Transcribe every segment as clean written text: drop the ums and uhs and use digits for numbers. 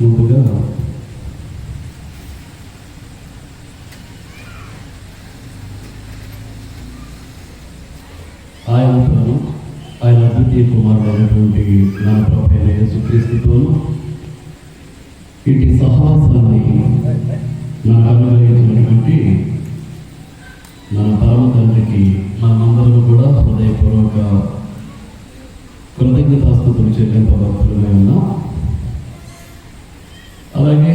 ముందుగా ఆయనతోనూ ఆయన అద్వితీయ కుమారుడైనటువంటి నా ప్రభువైన యేసుక్రీస్తుతోనూ ఇటు సహవాసాన్ని నాకు అనుగ్రహించినటువంటి మన పరమ తండ్రికి మనమందరం కూడా హృదయపూర్వక కృతజ్ఞతాస్తుతులు చెల్లింపబడుతూనే ఉన్నాం. అలాగే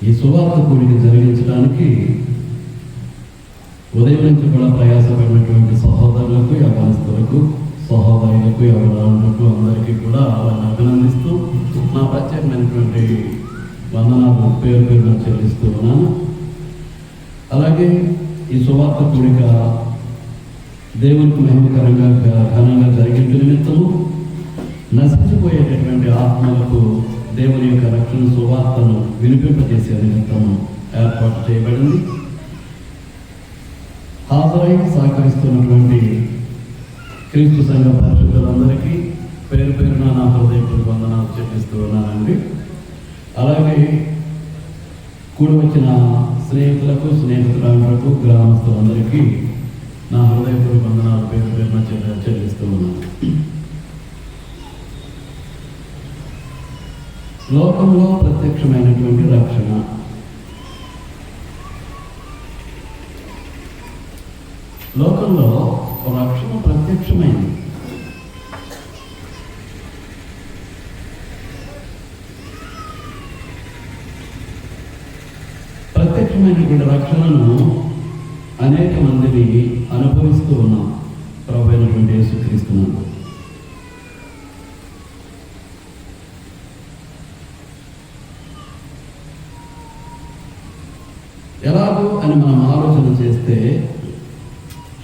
ఈ సువార్త కూడిక జరిగించడానికి ఉదయం నుంచి కూడా ప్రయాసపడినటువంటి సహోదరులకు, యవనస్తులకు, సహోదరులకు, యవనాలకు అందరికీ కూడా వాళ్ళని అభినందిస్తూ నా ప్రత్యేకమైనటువంటి వందనాలు పేరు పేరున చెల్లిస్తూ ఉన్నాను. అలాగే ఈ సువార్త కూడిక దేవునికి మహిమకరంగా ఘనంగా జరిగించే నిమిత్తము నశించిపోయేటటువంటి ఆత్మలకు దేవుని యొక్క రక్షణ సువార్తను వినిపింపజేసే నిమిత్తము ఏర్పాటు చేయబడింది. హాజరై సహకరిస్తున్నటువంటి క్రీస్తు సంఘ పరిశుద్ధులందరికీ పేరు పేరున నా హృదయపూర్వక వందనాలు చెల్లిస్తూ ఉన్నానండి. అలాగే కూడి వచ్చిన స్నేహితులకు, స్నేహితురాలకు, గ్రామస్తులందరికీ నా హృదయపూర్వక వందనాలు పేరు పేరున చెల్లిస్తూ ఉన్నాను. లోకంలో ప్రత్యక్షమైనటువంటి రక్షణ. లోకంలో రక్షణ ప్రత్యక్షమైంది. ప్రత్యక్షమైనటువంటి రక్షణను అనేక మందిని అనుభవిస్తూ ఉన్నాం ప్రభువైనటువంటి యేసుక్రీస్తునందు. ఎలాగో అని మనం ఆలోచన చేస్తే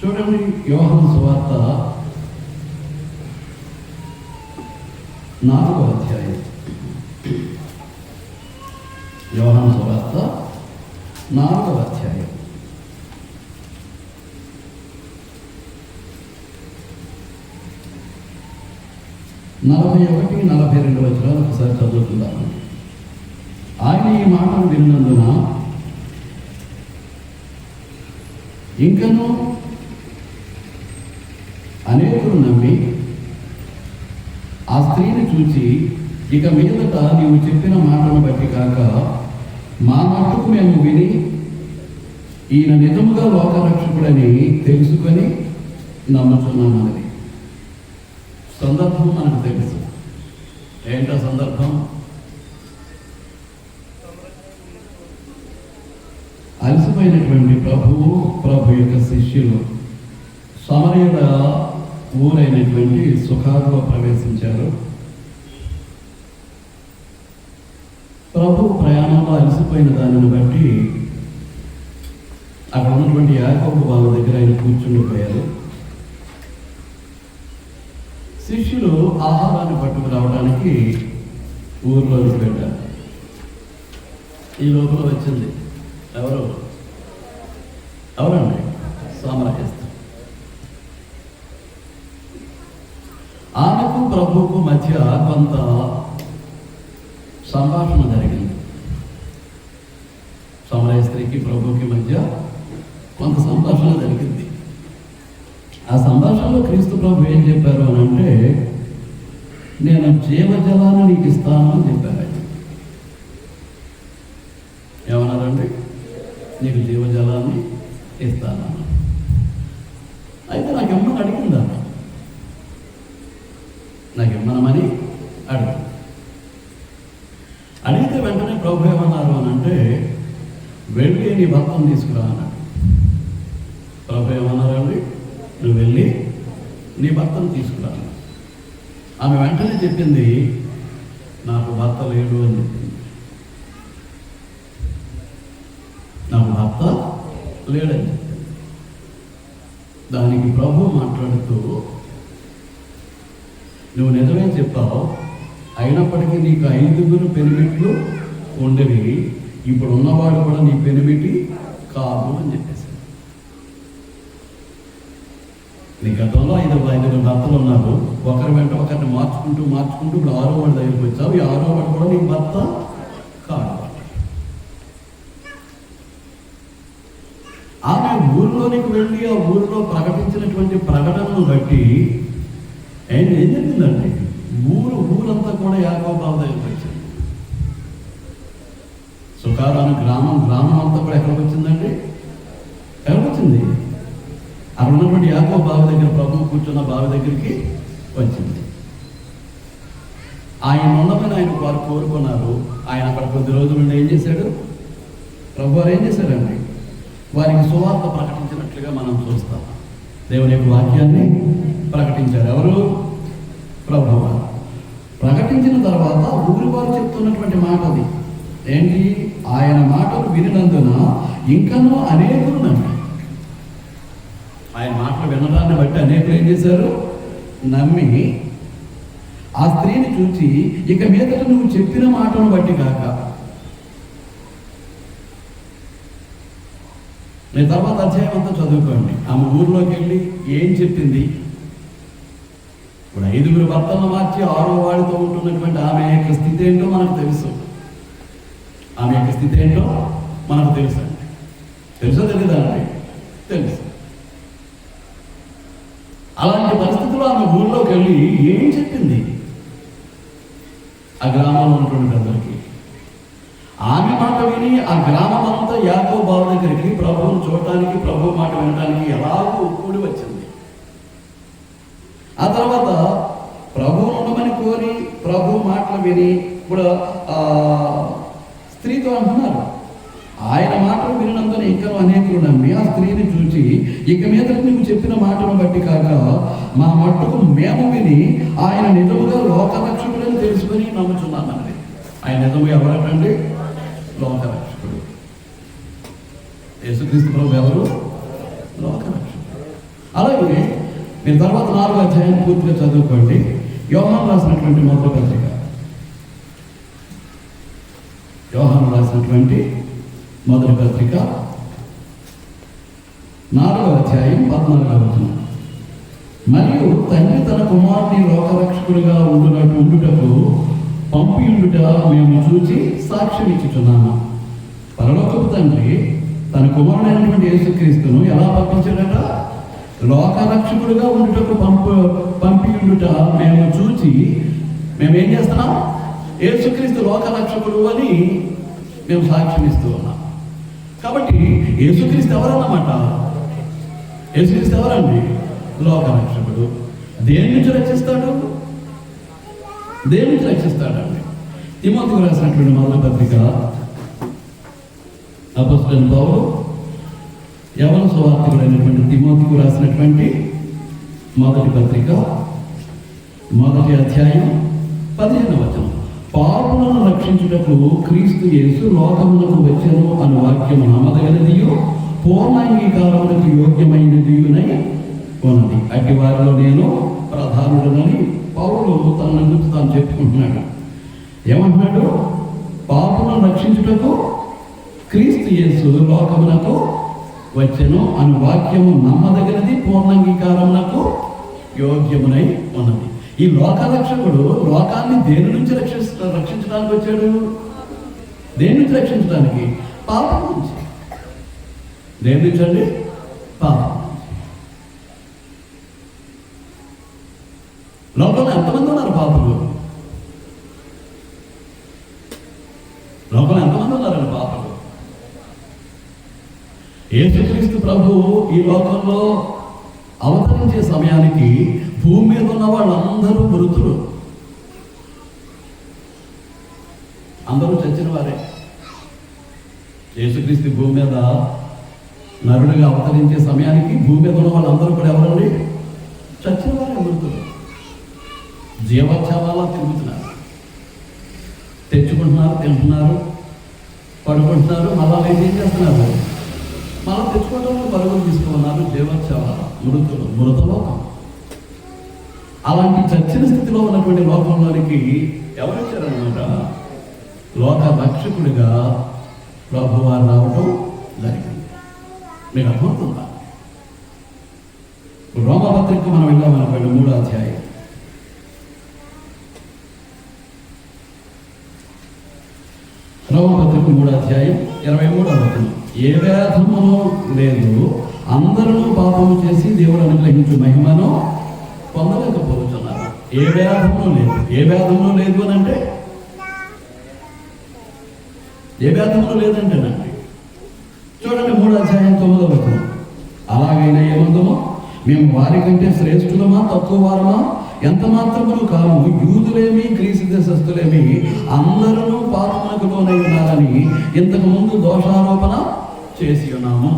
చూడండి, యోహాను సువార్త 4వ అధ్యాయం. యోహాను సువార్త 4వ అధ్యాయం. నలభై 41-42 వచనాలు ఒకసారి చదువుకుందాము. ఆయన ఈ మాటను విన్నందున ఇంకనూ అనేకులు నమ్మి ఆ స్త్రీని చూచి, ఇక మీదట నీవు చెప్పిన మాటను బట్టి కాక మా మట్టుకు మేము విని ఈయన నిజముగా లోకరక్షకుడని తెలుసుకొని నమ్ముతున్నామని. సందర్భం మనకు తెలుసు. ఏంటో సందర్భం? అలసిపోయినటువంటి ప్రభు యొక్క శిష్యులు సమరయుల ఊరైనటువంటి సుఖారులో ప్రవేశించారు. ప్రభు ప్రయాణంలో అలసిపోయిన దానిని బట్టి అక్కడ ఉన్నటువంటి యాకోబు వాళ్ళ దగ్గర ఆయన కూర్చుండిపోయారు. శిష్యులు ఆహారాన్ని పట్టుకు రావడానికి ఊర్లోకి పెట్టారు. ఈ లోపల వచ్చింది ఎవరండి? సామరస్యం. ఆమెకు ప్రభువుకు మధ్య కొంత సంభాషణ జరిగింది. సమరయ స్త్రీకి ప్రభువుకి మధ్య కొంత సంభాషణ జరిగింది. ఆ సంభాషణలో క్రీస్తు ప్రభు ఏం చెప్పారు అని అంటే, నేను జీవజలాన్ని నీకు ఇస్తాను అని చెప్పారు. ఏమన్నారండి? నీకు జీవజలాన్ని ఇస్తాను. అయితే నాకేమని అడిగిందా? నాకేమనమని అడిగితే వెంటనే ప్రభు ఏమన్నారు అని అంటే, వెళ్ళి నీ భర్తను తీసుకురా అన్నాడు. ప్రభు ఏమన్నారండి? నువ్వు వెళ్ళి నీ భర్తను తీసుకురా. ఆమె వెంటనే చెప్పింది, నాకు భర్త లేడు అని చెప్పింది. నాకు భర్త లేడని చెప్పింది. దానికి ప్రభు మాట్లాడుతూ, నువ్వు నిజమే చెప్పావు, అయినప్పటికీ నీకు 5 పెనిమిట్లు ఉండేవి, ఇప్పుడు ఉన్నవాడు కూడా నీ పెనిమిటి కాదు అని చెప్పేసి. నీ గతంలో ఐదుగురు భర్తలు ఉన్నారు, ఒకరి వెంట ఒకరిని మార్చుకుంటూ ఇప్పుడు 6వ వాడి దగ్గరికి వచ్చావు. ఈ 6వ వాడు కూడా నీకు భర్త కాడు. ఆమె ఊరిలోనికి వెళ్ళి ఆ ఊరిలో ప్రకటించినటువంటి ప్రకటనను బట్టి ఏం జరిగిందండి? ఊరంతా కూడా యాకోబు బావ దగ్గరికి వచ్చింది. సుకారాను గ్రామం అంతా కూడా ఎక్కడికి వచ్చిందండి? ఎక్కడికి వచ్చింది? అక్కడ ఉన్నటువంటి యాకోబు బావి దగ్గర, ప్రభువు కూర్చున్న బావి దగ్గరికి వచ్చింది. ఆయన ఉండమని ఆయన వారు కోరుకున్నారు. ఆయన అక్కడ కొద్ది రోజుల నుండి ఏం చేశాడు? ప్రభు వారు ఏం చేశారండి? వారికి సువార్త ప్రకటించినట్లుగా మనం చూస్తాం. దేవుని యొక్క వాక్యాన్ని ప్రకటించారు. ఎవరు? ప్రభు వారు. ప్రకటించిన తర్వాత ఊరి వారు చెప్తున్నటువంటి మాట అది ఏంటి? ఆయన మాటలు వినినందున ఇంకనూ అనేకులు నమ్మి, ఆయన మాటలు వినడాన్ని బట్టి అనేకులు ఏం చేశారు? నమ్మి ఆ స్త్రీని చూచి, ఇక మీదట నువ్వు చెప్పిన మాటను బట్టి కాక. నేను తర్వాత అధ్యాయం అంతా చదువుకోండి. ఆమె ఊర్లోకి వెళ్ళి ఏం చెప్పింది? ఇప్పుడు 5గురు భర్తలను మార్చి 6వ వాడితో ఉంటున్నటువంటి ఆమె యొక్క స్థితి ఏంటో మనకు తెలుసు. ఆమె యొక్క స్థితి ఏంటో మనకు తెలుసు అండి. తెలుసో తెలీదా అండి? తెలుసు. అలాంటి పరిస్థితుల్లో ఆమె ఊళ్ళోకి వెళ్ళి ఏం చెప్పింది ఆ గ్రామంలో ఉన్నటువంటి అందరికీ? ఆమె మాట విని ఆ గ్రామం అంతా యాకోబు బావ దగ్గరికి ప్రభువును చూడటానికి, ప్రభు మాట వినడానికి ఎలాగో కూడి వచ్చింది. ఆ తర్వాత ప్రభువును ఉండమని కోరి ప్రభు మాటలు విని కూడా స్త్రీతో అంటున్నారు, ఆయన మాటలు వినినందున ఇంకా అనేకులు నమ్మి ఆ స్త్రీని చూచి, ఇక మీద నువ్వు చెప్పిన మాటను బట్టి కాక మా మట్టుకు మేము విని ఆయన నిజముగా లోకరక్షకుడని తెలుసుకొని నమ్ముచున్నామని. ఆయన నిజముగా ఎవరటండి? లోకరక్షకుడు. యేసుక్రీస్తు ప్రభు ఎవరు? లోకరక్షకుడు. అలాగే మీరు తర్వాత 4వ అధ్యాయం పూర్తిగా చదువుకోండి. యోహాను రాసినటువంటి మొదటి పత్రిక, యోహాను రాసినటువంటి మొదటి పత్రిక 4వ అధ్యాయం 14వ వచనం. మరియు తండ్రి తన కుమారుని లోకరక్షకుడుగా ఉండుటకు పంపియుండుట మేము చూచి సాక్ష్యం ఇచ్చుచున్నాము. పరలోకపు తండ్రి తన కుమారుడైనటువంటి యేసుక్రీస్తును ఎలా పంపించాడట? లోకరక్షకుడుగా ఉండుటకు పంపియుండుట మేము చూచి, మేమేం చేస్తున్నాం? యేసుక్రీస్తు లోకరక్షకుడు అని మేము సాక్ష్యం ఇస్తూ ఉన్నాం. కాబట్టి యేసుక్రీస్తు ఎవరన్నమాట? యేసుక్రీస్తు ఎవరండి? లోకరక్షకుడు. దేని నుంచి రక్షిస్తాడు? దేని నుంచి రక్షిస్తాడండి? తిమోతికి రాసినటువంటి మొదటి పత్రిక అపోస్తలుడైన పౌలు యవన సువార్తికుడైనటువంటి తిమోతికి రాసినటువంటి మొదటి పత్రిక 1వ అధ్యాయం 15వ వచనం. పాపులను రక్షించుటకు క్రీస్తు యేసు లోకములకు వచ్చెను అను వాక్యము నమ్మదగినదియు పూర్ణాంగీకారములకు యోగ్యమైనదియునై ఉన్నది. అట్టి వారిలో నేను ప్రధానుడనని పౌలు తన గురించి తాను చెప్పుకుంటున్నాడు. ఏమంటున్నాడు? పాపులను రక్షించుటకు క్రీస్తు యేసు లోకమునకు వచ్చెను అను వాక్యము నమ్మదగినది, పూర్ణాంగీకారమునకు యోగ్యమునై ఉన్నది. ఈ లోకరక్షకుడు లోకాన్ని దేని నుంచి రక్షించడానికి వచ్చాడు? దేని నుంచి రక్షించడానికి? పాపం నుంచి. దేని నుంచి అండి? పాపం. లోకంలో ఎంతమంది ఉన్నారు పాపలు? లోకంలో ఎంతమంది ఉన్నారండి పాపలు? యేసుక్రీస్తు ప్రభు ఈ లోకంలో అవతరించే సమయానికి భూమి మీద ఉన్న వాళ్ళందరూ మృతులు, అందరూ చచ్చిన వారే. యేసుక్రీస్తు భూమి మీద నరుడుగా అవతరించే సమయానికి భూమి మీద ఉన్న వాళ్ళందరూ కూడా ఎవరండి? చచ్చిన వారే, మృతులు. జీవోత్సవాలా తిరుగుతున్నారు, తెచ్చుకుంటున్నారు, తింటున్నారు, పడుకుంటున్నారు, మళ్ళా ఏం చేస్తున్నారు? మళ్ళీ తెచ్చుకోవడంలో పరుగులు తీసుకున్నారు. జీవోత్సవాల మృతులు, మృతలోకం. అలాంటి చచ్చిన స్థితిలో ఉన్నటువంటి లోకంలోనికి ఎవరు వచ్చారనమాట? లోక రక్షకుడిగా ప్రభువారు రావటం జరిగింది. మీకు అర్థమవుతుందా? రోమపత్రిక మనం వెళ్ళామనుకోండి 3వ అధ్యాయం. రోమపత్రిక 3వ అధ్యాయం 23వ వచనం. ఏ భేదమును లేదు, అందరూ పాపము చేసి దేవుడు అనుగ్రహించు మహిమను పొందలేకపోతున్నారు. ఏ భేదమును లేదు. ఏ భేదమును లేదు అని అంటే ఏ భేదమును లేదంటేనండి. చూడండి 3వ అధ్యాయం 9వ వచనం. అలాగైనా ఏమందమో, మేము వారి కంటే శ్రేష్ఠులమా తక్కువ వారమా? ఎంత మాత్రమును కాము. యూదులేమి గ్రీసు దేశస్థులేమి అందరూ పాపమునకు లోనై ఉన్నారని ఇంతకు ముందు దోషారోపణ చేసి ఉన్నాము.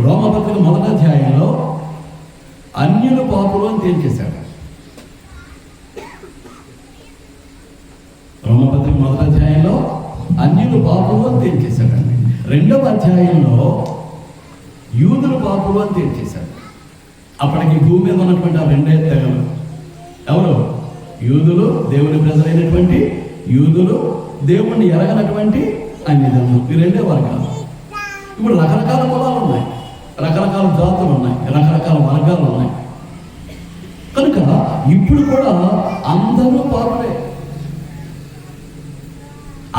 రోమపత్రిక 1వ అధ్యాయంలో అన్యులు పాపులు అని తేల్చేశాడు. రోమపత్రిక 1వ అధ్యాయంలో అన్యులు పాపులు అని తేల్చేశాడండి. 2వ అధ్యాయంలో యూదులు పాపులు అని తేల్చేశాడు. అప్పటికి భూమి మీద ఉన్నటువంటి ఆ రెండే తెగలు ఎవరు? యూదులు, దేవుని ప్రజలైనటువంటి యూదులు, దేవుణ్ణి ఎరగనటువంటి అన్యజనులు. ఈ రెండే వర్గాలు. ఇప్పుడు రకరకాల కులాలు ఉన్నాయి, రకరకాల జాతులు ఉన్నాయి, రకరకాల వర్గాలు ఉన్నాయి. కనుక ఇప్పుడు కూడా అందరూ పాపులే,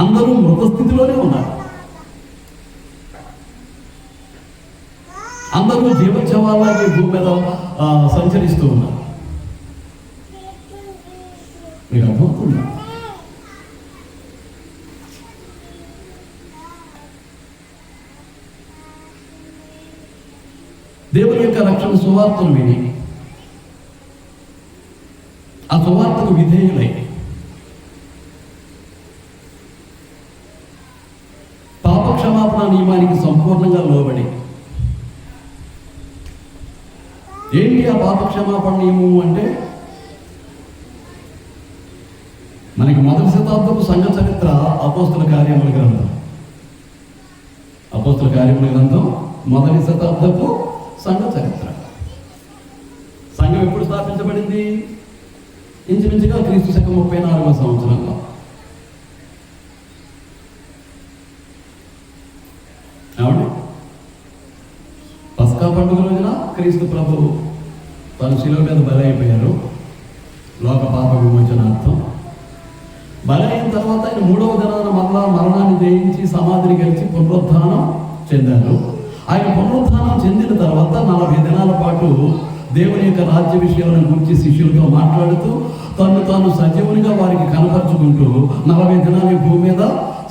అందరూ మృత స్థితిలోనే ఉన్నారు. అందరూ జీవోత్సవాలాగే భూమి మీద సంచరిస్తూ ఉన్నారు. మీకు అర్థమవుతుందా? దేవుని యొక్క రక్షణ సువార్తను విని ఆ సువార్తకు విధేయులై పాపక్షమాపణ నియమానికి సంపూర్ణంగా లోబడి, ఏంటి ఆ పాపక్షమాపణ నియమం అంటే, మనకి 1వ శతాబ్దపు సంఘ చరిత్ర అపోస్తుల కార్యముల గ్రంథం. అపోస్తుల కార్యముల గ్రంథం 1వ శతాబ్దపు సంఘ చరిత్ర. సంఘం ఎప్పుడు స్థాపించబడింది? ఇంచుమించుగా క్రీస్తు శకం 34వ సంవత్సరంలో. అవును, పస్కా పండుగ రోజున క్రీస్తు ప్రభు తన శిలువ మీద బలి అయిపోయారు, లోక పాప విమోచనార్థం. బలి అయిన తర్వాత ఆయన 3వ దినాన మరలా మరణాన్ని జయించి సమాధిని గెలిచి పునరుద్ధానం చెందారు. ఆయన పునరుద్ధానం చెందిన తర్వాత 40 దినాల పాటు దేవుని యొక్క రాజ్య విషయాలను గురించి శిష్యులతో మాట్లాడుతూ తాను సజీవునిగా వారికి కనపరుచుకుంటూ 40 దినాలు భూమి మీద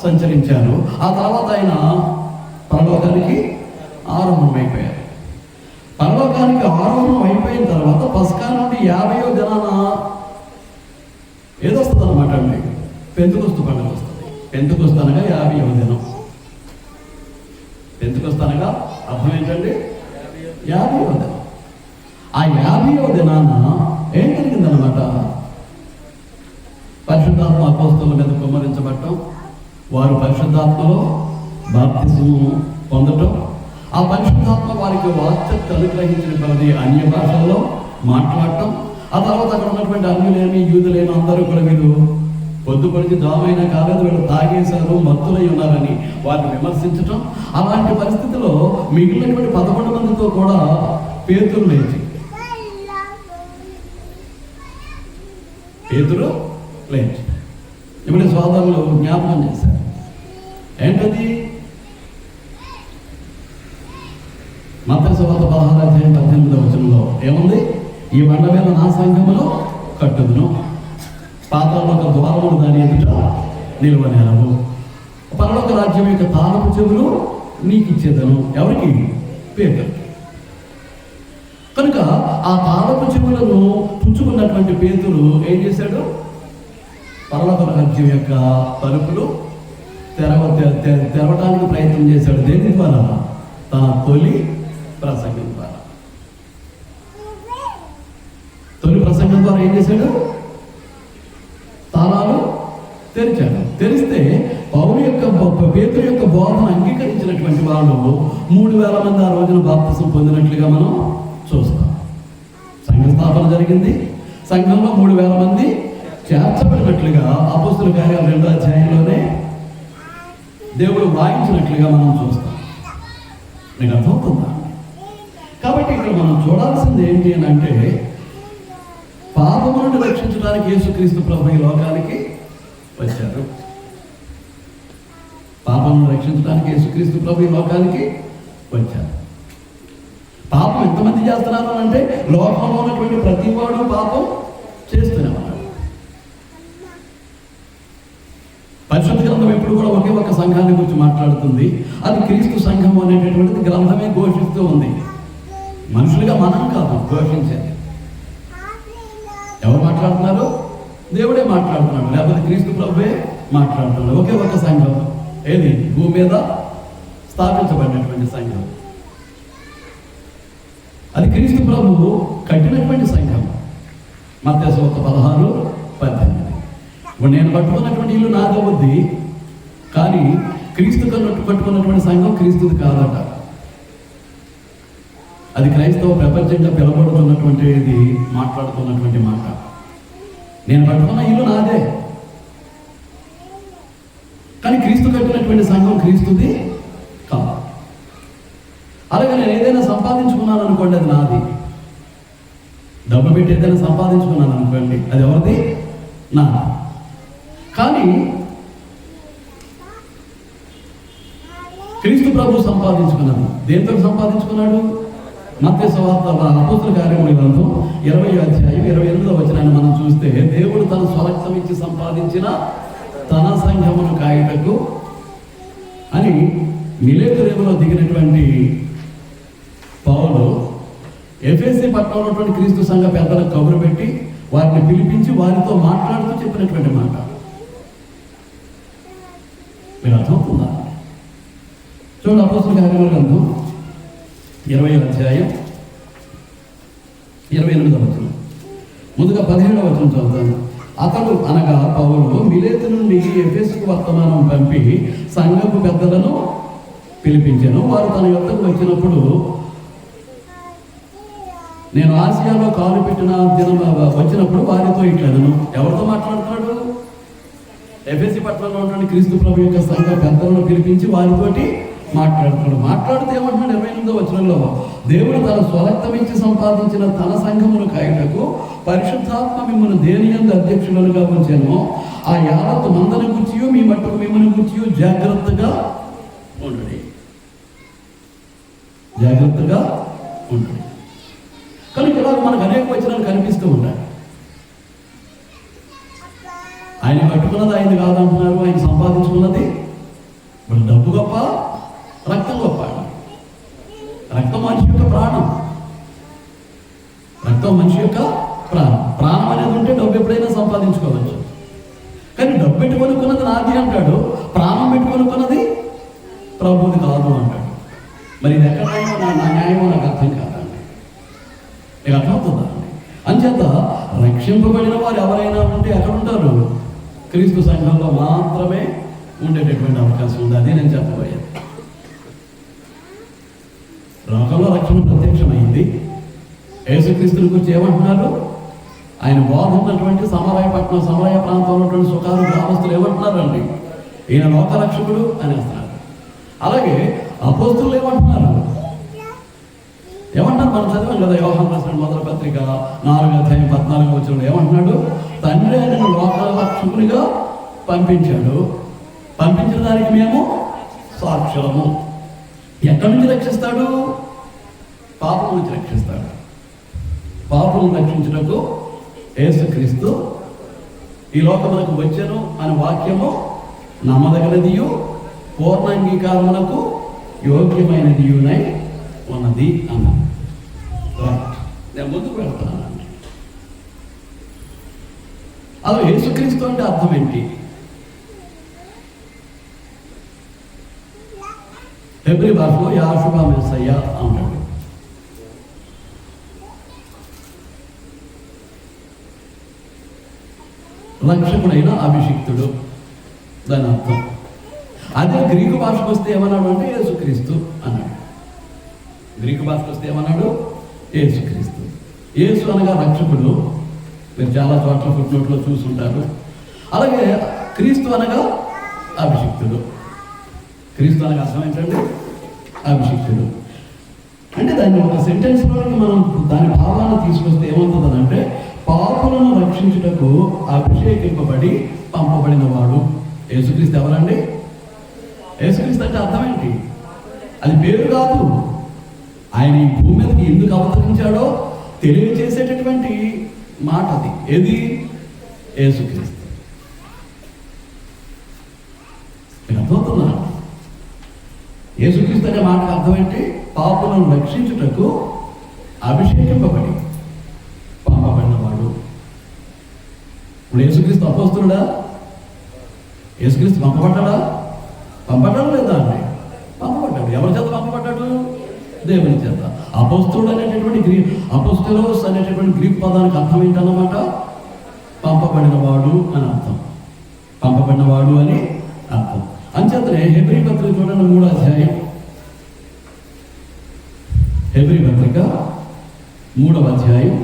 సంచరించారు. ఆ తర్వాత ఆయన పరలోకానికి ఆరోహణం అయిపోయారు. పరలోకానికి ఆరోహణం అయిపోయిన తర్వాత పస్కా నుండి 50వ దినాన ఏదొస్తుంది అనమాట అండి, పెంతుకొస్తు పండుగ వస్తుంది. పెంతుకొస్తు అనగా 50వ దినం. పెంతుకొస్తు అనగా అర్థం ఏంటండి? 50వ దినం. ఆ 50వ దినాన ఏం జరిగిందనమాట? పరిశుద్ధాత్మ అపోస్తలుల మీద కుమ్మరించబడటం, వారు పరిశుద్ధాత్మలో బాప్తిస్మం పొందటం, ఆ పరిశుద్ధాత్మ వారికి వాక్యత అనుగ్రహించిన కొలది అన్య భాషల్లో మాట్లాడటం. ఆ తర్వాత అక్కడ ఉన్నటువంటి అన్యులేమి యూదులేమి అందరూ కూడా వీళ్ళు పొద్దుపడిచి జామైనా కాలేదు, వీళ్ళు తాగేశారు, మత్తులై ఉన్నారని వారిని విమర్శించటం. అలాంటి పరిస్థితిలో మిగిలినటువంటి 11 మందితో కూడా పేతురు లేచి ఇప్పుడు సోదరులు జ్ఞాపకం చేశారు. ఏంటది? మత్తయి సువార్త 16వ అధ్యాయం 18వ వచనంలో ఏముంది? ఈ బండ మీద నా సంఘములో కట్టుదును, పాతాళలోక ద్వారములు దాని ఎదుట నిలువనేలవు, పరలోక రాజ్యం యొక్క తాళపు చెవులు నీకు ఇచ్చేదను. ఎవరికి? పేతురుకి. కనుక ఆ తాళపు చెవులను పుచ్చుకున్నటువంటి పేతురు ఏం చేశాడు? పరలోక రాజ్యం యొక్క తలుపులు తెరవడానికి ప్రయత్నం చేశాడు. దేని ద్వారా? తన తొలి ప్రసంగం ద్వారా. తొలి ప్రసంగం ద్వారా ఏం చేశాడు? తాళాలు తెరిచాడు. తెరిస్తే పౌలు యొక్క పేతురు యొక్క బోధన అంగీకరించినటువంటి వాళ్ళు 3000 మంది ఆ రోజున బాప్తిసం పొందినట్లుగా మనం చూస్తాం. సంఘ స్థాపన జరిగింది. సంఘంలో 3000 మంది చేర్చబడినట్లుగా అపోస్తుల కార్యాలు 2వ అధ్యాయంలోనే దేవుడు వాయించినట్లుగా మనం చూస్తాం. మీకు అర్థమవుతుందా? కాబట్టి ఇక్కడ మనం చూడాల్సింది ఏంటి అని అంటే, పాపము నుండి రక్షించడానికి యేసుక్రీస్తు ప్రభు ఈ లోకానికి వచ్చారు. పాపమును రక్షించడానికి యేసుక్రీస్తు ప్రభు ఈ లోకానికి వచ్చారు. పాపం ఎంతమంది చేస్తున్నారు అంటే, లోకంలో ఉన్నటువంటి ప్రతి వాడు పాపం చేస్తూనే ఉన్నాడు. పరిశుద్ధ గ్రంథం ఎప్పుడు కూడా ఒకే ఒక సంఘాన్ని గురించి మాట్లాడుతుంది. అది క్రీస్తు సంఘం అనేటటువంటిది గ్రంథమే ఘోషిస్తూ ఉంది. మనుషులుగా మనం కాదు ఘోషించేది. ఎవరు మాట్లాడుతున్నారు? దేవుడే మాట్లాడుతున్నాడు, లేకపోతే క్రీస్తు ప్రభువే మాట్లాడుతున్నాడు. ఒకే ఒక సంఘం, ఏది భూమి మీద స్థాపించబడినటువంటి సంఘం, అది క్రీస్తు ప్రభువు కట్టినటువంటి సంఘం. మత్తయి 16:18. ఇప్పుడు నేను కట్టుకున్నటువంటి ఇల్లు నాదే ఉంది, కానీ క్రీస్తు కట్టుకున్నటువంటి సంఘం క్రీస్తుది కాదట. అది క్రైస్తవ ప్రపంచంగా పిలబడుతున్నటువంటిది మాట్లాడుతున్నటువంటి మాట. నేను కట్టుకున్న ఇల్లు నాదే, కానీ క్రీస్తు కట్టినటువంటి సంఘం క్రీస్తుది కాదు. అలాగే నేను ఏదైనా సంపాదించుకున్నాను అనుకోండి, అది నాది. డబ్బు పెట్టి ఏదైనా సంపాదించుకున్నాను అనుకోండి, అది ఎవరిది? నాది. కానీ క్రీస్తు ప్రభు సంపాదించుకున్నాడు. దేంతో సంపాదించుకున్నాడు? మత్తయి సువార్త అపోస్తలుల కార్యముల గ్రంథం 20:28 మనం చూస్తే, దేవుడు తన స్వరక్తం ఇచ్చి సంపాదించిన తన సంఘమును కాయుటకు అని మిలేతు రేవులో దిగినటువంటి పౌలు ఎఫెసీ పట్టణంలో ఉన్నటువంటి క్రీస్తు సంఘ పెద్దలకు కబురు పెట్టి వారిని పిలిపించి వారితో మాట్లాడుతూ చెప్పినటువంటి మాట. మీరు అర్థమవుతుందా? చూడండి, అపోస్తలుల కార్యముల గ్రంథం 20:28. ముందుగా 17వ వచనం చదువుతాను. అతడు అనగా పౌలు మిలేతు నుండి ఎఫెసుకు వర్తమానం పంపి సంఘపు పెద్దలను పిలిపించాను. వారు తన యొద్దకు వచ్చినప్పుడు, నేను ఆసియాలో కాలు పెట్టిన దినం వచ్చినప్పుడు వారితో ఇట్లనను. ఎవరితో మాట్లాడుతున్నాడు? ఎఫెసీ పట్టణంలో ఉన్నటువంటి క్రీస్తు ప్రభు యొక్క సంఘ పెద్దలను పిలిపించి వారితోటి మాట్లాడుతున్నాడు. మాట్లాడితే ఏమంటున్నాడు? 28వ వచనంలో, దేవుడు తన స్వరక్తం ఇచ్చి సంపాదించిన తన సంఘమును కాయుటకు పరిశుద్ధాత్మ మిమ్మల్ని దేని యందు అధ్యక్షులుగా ఉంచాను. ఆ యావత్తు మందను గుర్చి మీ మట్టుకు మిమ్మల్ని గుర్చి జాగ్రత్తగా ఉండండి, జాగ్రత్తగా ఉండండి. కనుక ఇలా మనకు అనేక వచనాలు కనిపిస్తూ ఉంటాయి. ఆయన కట్టుకున్నది ఆయన కాదంటున్నారు, ఆయన సంపాదించుకున్నది. మరి డబ్బు గొప్ప, రక్తం గొప్ప. రక్తం మనిషి యొక్క ప్రాణం, రక్తం మనిషి యొక్క ప్రాణం. ప్రాణం అనేది ఉంటే డబ్బు ఎప్పుడైనా సంపాదించుకోవచ్చు. కానీ డబ్బు పెట్టుకొనుకున్నది నాది అంటాడు, ప్రాణం పెట్టుకొనుకున్నది ప్రభువుది కాదు అంటాడు. మరి ఇది ఎక్కడైనా నా న్యాయమో నాకు అర్థం కాదండి. నీకు అర్థమవుతుందా? అంచేత రక్షింపబడిన వారు ఎవరైనా ఉంటే ఎక్కడ ఉంటారు? క్రీస్తు సంఘంలో మాత్రమే ఉండేటటువంటి అవకాశం ఉంది. అదే నేను చెప్పబోయేది. లోకంలో రక్షణ ప్రత్యక్షమైంది. యేసుక్రీస్తుని గురించి ఏమంటున్నారు? ఆయన బోధ ఉన్నటువంటి సమరయ పట్టణం, సమరయ ప్రాంతంలో ఉన్నటువంటి సుఖాలు గ్రామస్తులు ఏమంటున్నారు అండి? ఈయన లోక రక్షకుడు అనేస్తున్నారు. అలాగే అపోస్తులు ఏమంటున్నారు? ఏమంటారు? మనం చదివాం కదా, యోహాను రాసిన మొదటి పత్రిక 4:14 ఏమంటున్నాడు? తండ్రి ఆయనను లోక రక్షకునిగా పంపించాడు, పంపించిన దానికి మేము సాక్షులము. ఎక్కడి నుంచి రక్షిస్తాడు? పాపం నుంచి రక్షిస్తాడు. పాపం రక్షించుటకు యేసుక్రీస్తు ఈ లోకములకు వచ్చెను అనే వాక్యము నమ్మదగినదియు పూర్ణాంగీకారములకు యోగ్యమైనదియునై ఉన్నది అన్నాడు. నేను ముందుకు వెళ్తున్నానండి. అలా యేసుక్రీస్తు అంటే అర్థం ఏంటి? హెబ్రీ భాషలో యాషువా మెస్సయ్య అంటాడు. రక్షకుడైన అభిషిక్తుడు దాని అర్థం. అదే గ్రీకు భాషకు వస్తే ఏమన్నాడు అంటే యేసుక్రీస్తు అన్నాడు. గ్రీకు భాషకు వస్తే ఏమన్నాడు? యేసుక్రీస్తు. యేసు అనగా రక్షకుడు. మీరు చాలా చోట్ల ఫుట్నోట్లో చూసుంటారు. అలాగే క్రీస్తు అనగా అభిషిక్తుడు. క్రీస్తు అనగా అర్థం ఏంటంటే అభిషిక్తుడు. అంటే దాన్ని ఒక సెంటెన్స్లోకి మనం దాని భావాన్ని తీసుకొస్తే ఏమవుతుందంటే, పాపులను రక్షించుటకు అభిషేకింపబడి పంపబడిన వాడు. యేసుక్రీస్తు ఎవరండి? యేసుక్రీస్తు అంటే అర్థం ఏంటి? అది పేరు కాదు. ఆయన ఈ భూమి మీదకి ఎందుకు అవతరించాడో తెలియజేసేటటువంటి మాట అది. ఏది? యేసుక్రీస్తు. మీరు అర్థమవుతున్నా? యేసుక్రీస్తు అనే మాటకు అర్థం ఏంటి? పాపులను రక్షించుటకు అభిషేకింపబడి పంపబడిన వాడు. ఇప్పుడు యేసుక్రీస్తు అపోస్తులుడా? యేసుక్రీస్తు పంపబడ్డాడా? పంపబడ్డాడు లేదా అండి? పంపబడ్డాడు. ఎవరి చేత పంపబడ్డాడు? దేవుని చేత. అపోస్తులుడు అనేటటువంటి అపోస్తులోస్ అనేటటువంటి గ్రీక్ పదానికి అర్థం ఏంటన్నమాట? పంపబడిన వాడు అని అర్థం. పంపబడిన వాడు అని అర్థం. అంచేతనే హెబ్రీ పత్రిక చూడండి, 3వ అధ్యాయం. హెబ్రీ పత్రిక 3వ అధ్యాయం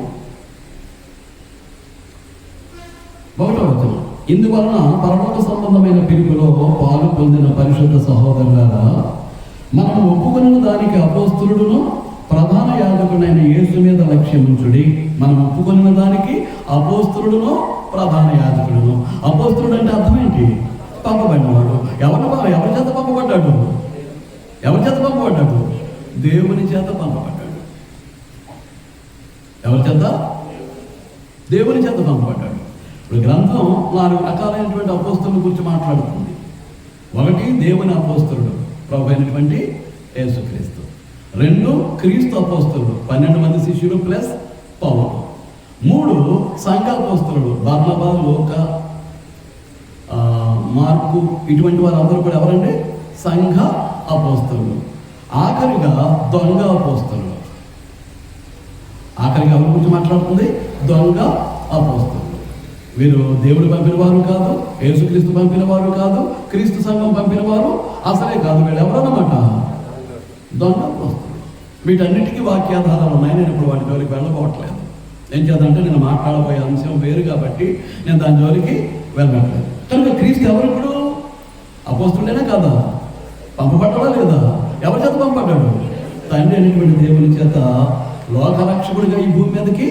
1వ వచనం. ఇందువలన పరలోక సంబంధమైన పిలుపులో పాలు పొందిన పరిశుద్ధ సహోదరులారా, మనం ఒప్పుకున్న దానికి అపోస్తులుడును ప్రధాన యాజకుడైన యేసు మీద లక్ష్యముంచుడి. మనం ఒప్పుకున్న దానికి అపోస్తులుడును ప్రధాన యాజకుడును. అపోస్తులుడు అంటే అర్థం ఏంటి? పంపబడినవాడు. ఎవరి చేత పంపబడ్డాడు? ఎవరి చేత పంపబడ్డాడు? దేవుని చేత పంపబడ్డాడు. ఎవరి చేత? దేవుని చేత పంపబడ్డాడు. ఇప్పుడు గ్రంథం 4 రకాలైనటువంటి అపోస్తుల గురించి మాట్లాడుతుంది. 1 దేవుని అపోస్తులుడు, ప్రభు అయినటువంటి యేసుక్రీస్తు. 2 క్రీస్తు అపోస్తులుడు, 12 మంది శిష్యులు ప్లస్ పౌలు. 3 సంఘ అపోస్తులుడు, బర్నబా, లూకా, మార్కు, ఇటువంటి వారందరూ కూడా ఎవరండి? సంఘ అపోస్తులుడు. ఆఖరిగా దొంగ అపోస్తులుడు. ఆఖరిగా ఎవరి గురించి మాట్లాడుతుంది? దొంగ అపోస్తులుడు. వీరు దేవుడు పంపిన వారు కాదు, యేసుక్రీస్తు పంపిన వారు కాదు, క్రీస్తు సంఘం పంపిన వారు అసలే కాదు. వీళ్ళు ఎవరన్నమాట? దొంగ అపోస్తులుడు. వీటన్నిటికీ వాక్యాధారాలు ఉన్నాయి. నేను ఇప్పుడు వాటి జోలికి వెళ్ళబోవట్లేదు. ఏం చేద్దంటే నేను మాట్లాడబోయే అంశం వేరు కాబట్టి నేను దాని జోలికి వెళ్ళట్లేదు. కనుక క్రీస్తు ఎవరు? ఇప్పుడు అపోస్తుడేనా కాదా? పంపబడ్డాడా లేదా? ఎవరి చేత పంపబడ్డాడు? తండ్రి అనేటువంటి దేవుని చేత లోకరక్షకుడిగా ఈ భూమి మీదకి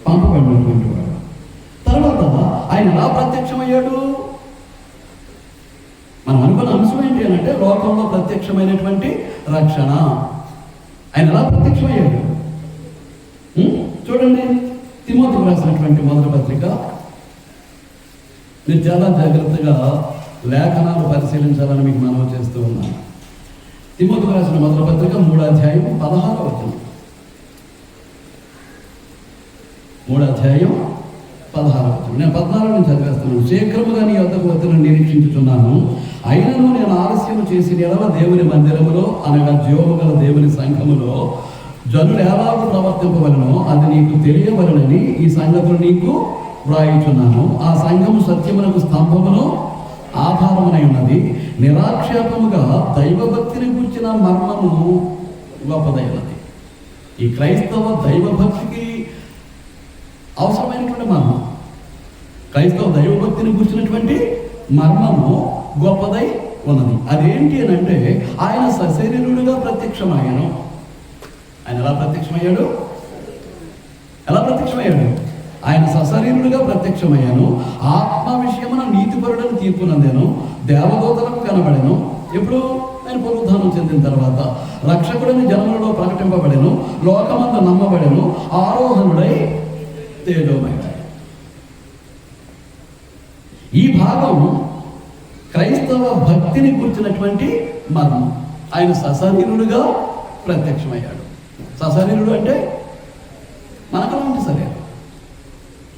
పంపబడినటువంటి వాడు. తర్వాత ఆయన ఎలా ప్రత్యక్షమయ్యాడు? మనం అనుకున్న అంశం ఏంటి అని అంటే, లోకంలో ప్రత్యక్షమైనటువంటి రక్షణ. ఆయన ఎలా ప్రత్యక్షమయ్యాడు? చూడండి, తిమోతికి రాసినటువంటి 1వ పత్రిక. మీరు చాలా జాగ్రత్తగా లేఖనాలు పరిశీలించాలని మీకు మనవి చేస్తూ ఉన్నాను. తిమోతికి రాసిన 1వ పత్రిక 3వ అధ్యాయం 16వ వచనం. 3వ అధ్యాయం 16వ వచనం. నేను 14 నుంచి చదివేస్తున్నాను. శీఘ్రముగా నీ వద్దకు వచ్చుటను నిరీక్షించుచున్నాను. అయినను నేను ఆలస్యం చేసి దేవుని మందిరములో, అనగా జీవము గల దేవుని సంఘములో జనులు ఎలాగూ ప్రవర్తింపవలనో అది నీకు తెలియవలనని ఈ సంగతులు నీకు వ్రాయిచున్నాను. ఆ సంఘము సత్యమునకు స్తంభమును ఆధారమునై ఉన్నది. నిరాక్షేపముగా దైవభక్తిని కూర్చిన మర్మము గొప్పదైనది. ఈ క్రైస్తవ దైవభక్తికి అవసరమైనటువంటి మర్మం, క్రైస్తవ దైవభక్తిని కూర్చున్నటువంటి మర్మము గొప్పదై ఉన్నది. అదేంటి అని అంటే, ఆయన సశరీరుడుగా ప్రత్యక్షమయ్యాను. ఆయన ఎలా ప్రత్యక్షమయ్యాడు? ఆయన సశరీరుడుగా ప్రత్యక్షమయ్యాను. ఆత్మ విషయమున నీతిపరుడని తీర్పునందాను. దేవదూతలకు కనబడెను. ఎప్పుడు? ఆయన పునరుద్ధానం చెందిన తర్వాత. రక్షకుడిని జనములలో ప్రకటింపబడెను. లోకమందు నమ్మబడెను. ఆరోహణుడై తేజోమయుడై. ఈ భాగం క్రైస్తవ భక్తిని కూర్చున్నటువంటి మర్మం. ఆయన సశరీరుడుగా ప్రత్యక్షమయ్యాడు. సశరీరుడు అంటే మనకలాంటి శరీరం,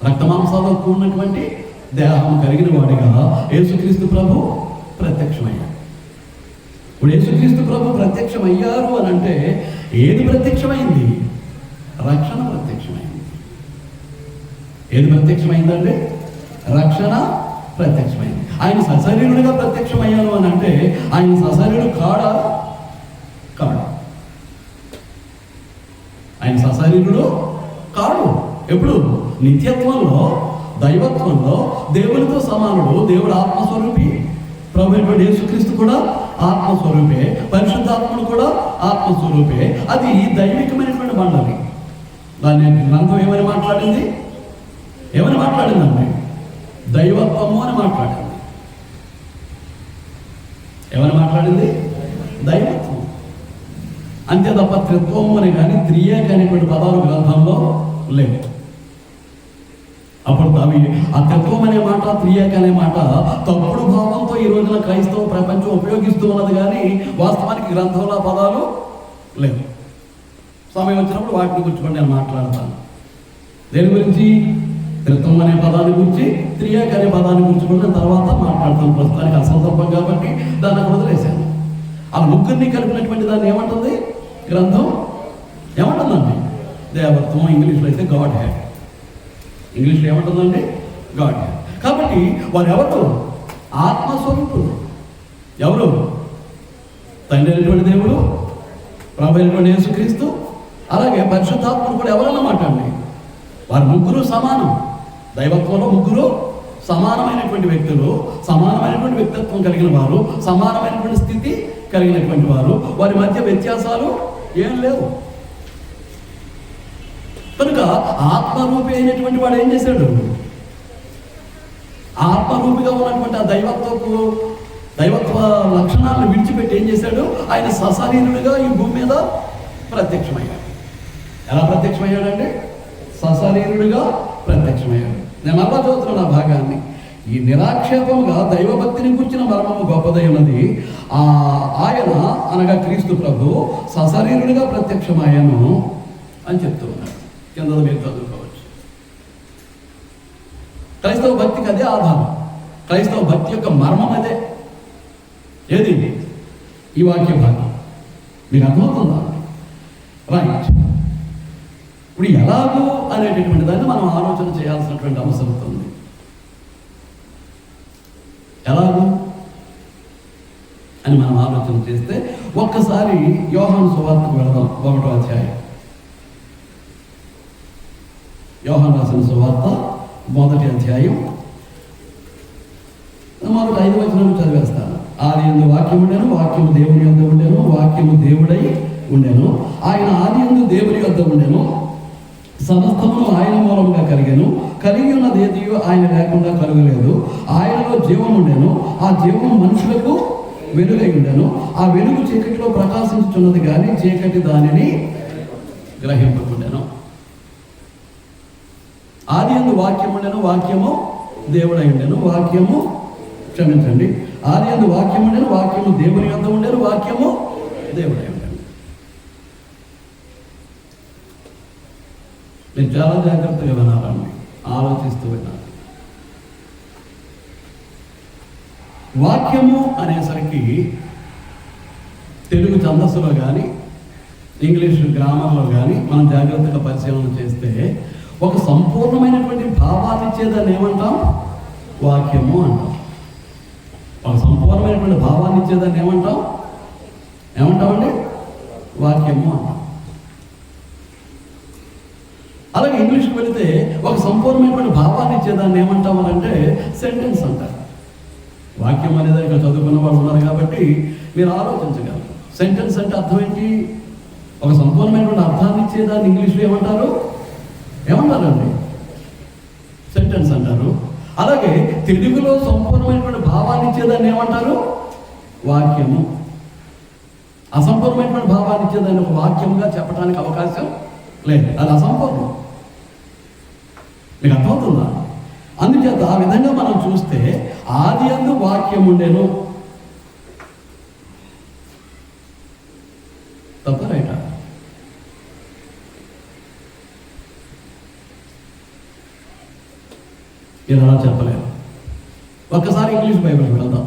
రక్తమాంసాలతో కూడినటువంటి దేహం కలిగిన వాడిగా యేసుక్రీస్తు ప్రభు ప్రత్యక్షమయ్యాడు. ఇప్పుడు యేసుక్రీస్తు ప్రభు ప్రత్యక్షమయ్యారు అని అంటే ఏది ప్రత్యక్షమైంది? రక్షణ ప్రత్యక్షమైంది. ఏది ప్రత్యక్షమైందంటే రక్షణ ప్రత్యక్షమైంది. ఆయన సశరీరుడుగా ప్రత్యక్షమయ్యాను అని అంటే ఆయన సశరీరుడు కాడా? కాడు. ఆయన సశరీరుడు కాడు. ఎప్పుడు? నిత్యత్వంలో, దైవత్వంలో దేవునితో సమానుడు, దేవుడు ఆత్మస్వరూపి ప్రభువైనటువంటి యేసుక్రీస్తు కూడా ఆత్మస్వరూపే, పరిశుద్ధాత్ముడు కూడా ఆత్మస్వరూపే. అది దైవికమైనటువంటి మండలి. దాన్ని గ్రంథం ఏమని మాట్లాడింది? ఏమని మాట్లాడిందండి? దైవత్వము అని మాట్లాడింది. ఏమని మాట్లాడింది? దైవత్వం. అంతే తప్ప త్రిత్వము అని కానీ త్రియేక అనేటువంటి పదాలు గ్రంథంలో లేవు. అప్పుడు అవి ఆ తత్వం అనే మాట, త్రియేక అనే మాట తప్పుడు భావంతో ఈ రోజున క్రైస్తవ ప్రపంచం ఉపయోగిస్తూ ఉన్నది, కానీ వాస్తవానికి గ్రంథంలో పదాలు లేవు. సమయం వచ్చినప్పుడు వాటిని గురించి కూడా నేను మాట్లాడతాను. దేని గురించి? త్రిత్వం అనే పదాన్ని గురించి, త్రియేక అనే పదాన్ని గురించి కూడా తర్వాత మాట్లాడతాను. ప్రస్తుతానికి అసందర్భం కాబట్టి దాన్ని వదిలేశాను. ఆ ముగ్గురిని కలిపినటువంటి దాన్ని ఏమంటుంది గ్రంథం? ఏమంటుందండి? దేవత్వం. ఇంగ్లీష్లో అయితే గాడ్ హ్యాడ్. ఇంగ్లీష్లో ఏమంటుందండి? God had. కాబట్టి వారు ఎవరు? ఆత్మస్వరూపుడు. ఎవరు? తండ్రి అయినటువంటి దేవుడు, ప్రభు అయినటువంటి యేసుక్రీస్తు, అలాగే పరిశుద్ధాత్ముడు కూడా ఎవరన్నమాట అండి. వారు ముగ్గురు సమానం. దైవత్వంలో ముగ్గురు సమానమైనటువంటి వ్యక్తులు, సమానమైనటువంటి వ్యక్తిత్వం కలిగిన వారు, సమానమైనటువంటి స్థితి కలిగినటువంటి వారు. వారి మధ్య వ్యత్యాసాలు ఏం లేవు. కనుక ఆత్మరూపి అయినటువంటి వాడు ఏం చేశాడు? ఆత్మరూపిగా ఉన్నటువంటి ఆ దైవత్వ లక్షణాలను విడిచిపెట్టి ఏం చేశాడు? ఆయన సశరీరుడిగా ఈ భూమి మీద ప్రత్యక్షమయ్యాడు. ఎలా ప్రత్యక్షమయ్యాడండి? సశరీరుడిగా ప్రత్యక్షమయ్యాడు. నేను మరలా చదువుతున్నాను ఆ భాగాన్ని. ఈ నిరాక్షేపముగా దైవభక్తిని కూర్చిన మర్మము గొప్పదై ఉన్నది. ఆయన అనగా క్రీస్తు ప్రభు సశరీరుడిగా ప్రత్యక్షమయ్యాను అని చెప్తూ ఉన్నాడు. కింద మీరు చదువుకోవచ్చు. క్రైస్తవ భక్తికి అదే ఆధారం. క్రైస్తవ భక్తి యొక్క మర్మం అదే. ఏది? ఈ వాక్య భాగం. మీకు అర్థమవుతుందా? రైట్. ఇప్పుడు ఎలాగూ అనేటటువంటి దాన్ని మనం ఆలోచన చేయాల్సినటువంటి అవసరం ఉంది. ఎలాగూ అని మనం ఆలోచన చేస్తే ఒక్కసారి యోహాను సువార్తకు వెళదాం. 1వ అధ్యాయం. యోహాను రాసిన సువార్త 1వ అధ్యాయం మొదటి 5 వచనాలు చదివేస్తాను. ఆది యందు వాక్యము ఉండెను, వాక్యము దేవుని యొద్ద ఉండెను, వాక్యము దేవుడై ఉండెను, ఆయన ఆది యందు దేవుని యొద్ద ఉండెను, సమస్తమును ఆయన మూలంగా కలిగెను, కలిగి ఉన్నది ఏదియో ఆయన లేకుండా కలుగలేదు. ఆయనలో జీవం ఉండెను, ఆ జీవం మనుషులకు వెలుగై ఉండెను, ఆ వెలుగు చీకటిలో ప్రకాశించుచున్నది కానీ చీకటి దానిని గ్రహింపకుండెను. ఆది యందు వాక్యం ఉండెను, వాక్యము దేవుడై ఉండెను, వాక్యము క్షమించండి ఆది యందు వాక్యం ఉండెను, వాక్యము దేవుని యొద్ద ఉండెను, వాక్యము దేవుడై ఉండెను. మీరు చాలా జాగ్రత్తగా వినాలండి, ఆలోచిస్తూ వినాలి. వాక్యము అనేసరికి తెలుగు ఛందస్సులో కానీ ఇంగ్లీష్ గ్రామర్లో కానీ మనం జాగ్రత్తగా పరిశీలన చేస్తే ఒక సంపూర్ణమైనటువంటి భావాన్ని ఇచ్చేదాన్ని ఏమంటాం? వాక్యము అంటాం. ఒక సంపూర్ణమైనటువంటి భావాన్ని ఇచ్చేదాన్ని ఏమంటామండి? వాక్యము అంటాం. అలాగే ఇంగ్లీష్కి వెళితే ఒక సంపూర్ణమైనటువంటి భావాన్ని ఇచ్చేదాన్ని ఏమంటామనంటే సెంటెన్స్ అంటారు. వాక్యం అనేది ఇక్కడ చదువుకున్న వాళ్ళు ఉన్నారు కాబట్టి మీరు ఆలోచించగలరు. సెంటెన్స్ అంటే అర్థం ఏంటి? ఒక సంపూర్ణమైనటువంటి అర్థాన్ని ఇచ్చేదాన్ని ఇంగ్లీష్లో ఏమంటారండి? సెంటెన్స్ అంటారు. అలాగే తెలుగులో సంపూర్ణమైనటువంటి భావాన్ని ఇచ్చేదాన్ని ఏమంటారు? వాక్యము. అసంపూర్ణమైనటువంటి భావాన్ని ఇచ్చేదాన్ని ఒక వాక్యముగా చెప్పడానికి అవకాశం లేదు, అది అసంపూర్ణం. మీకు అర్థమవుతుందా? అందుచేత ఆ విధంగా మనం చూస్తే ఆది యందు వాక్యం ఉండెను. తప్ప రైటా? నేను అలా చెప్పలేను. ఒక్కసారి ఇంగ్లీష్ బైబిల్కి వెళ్దాం.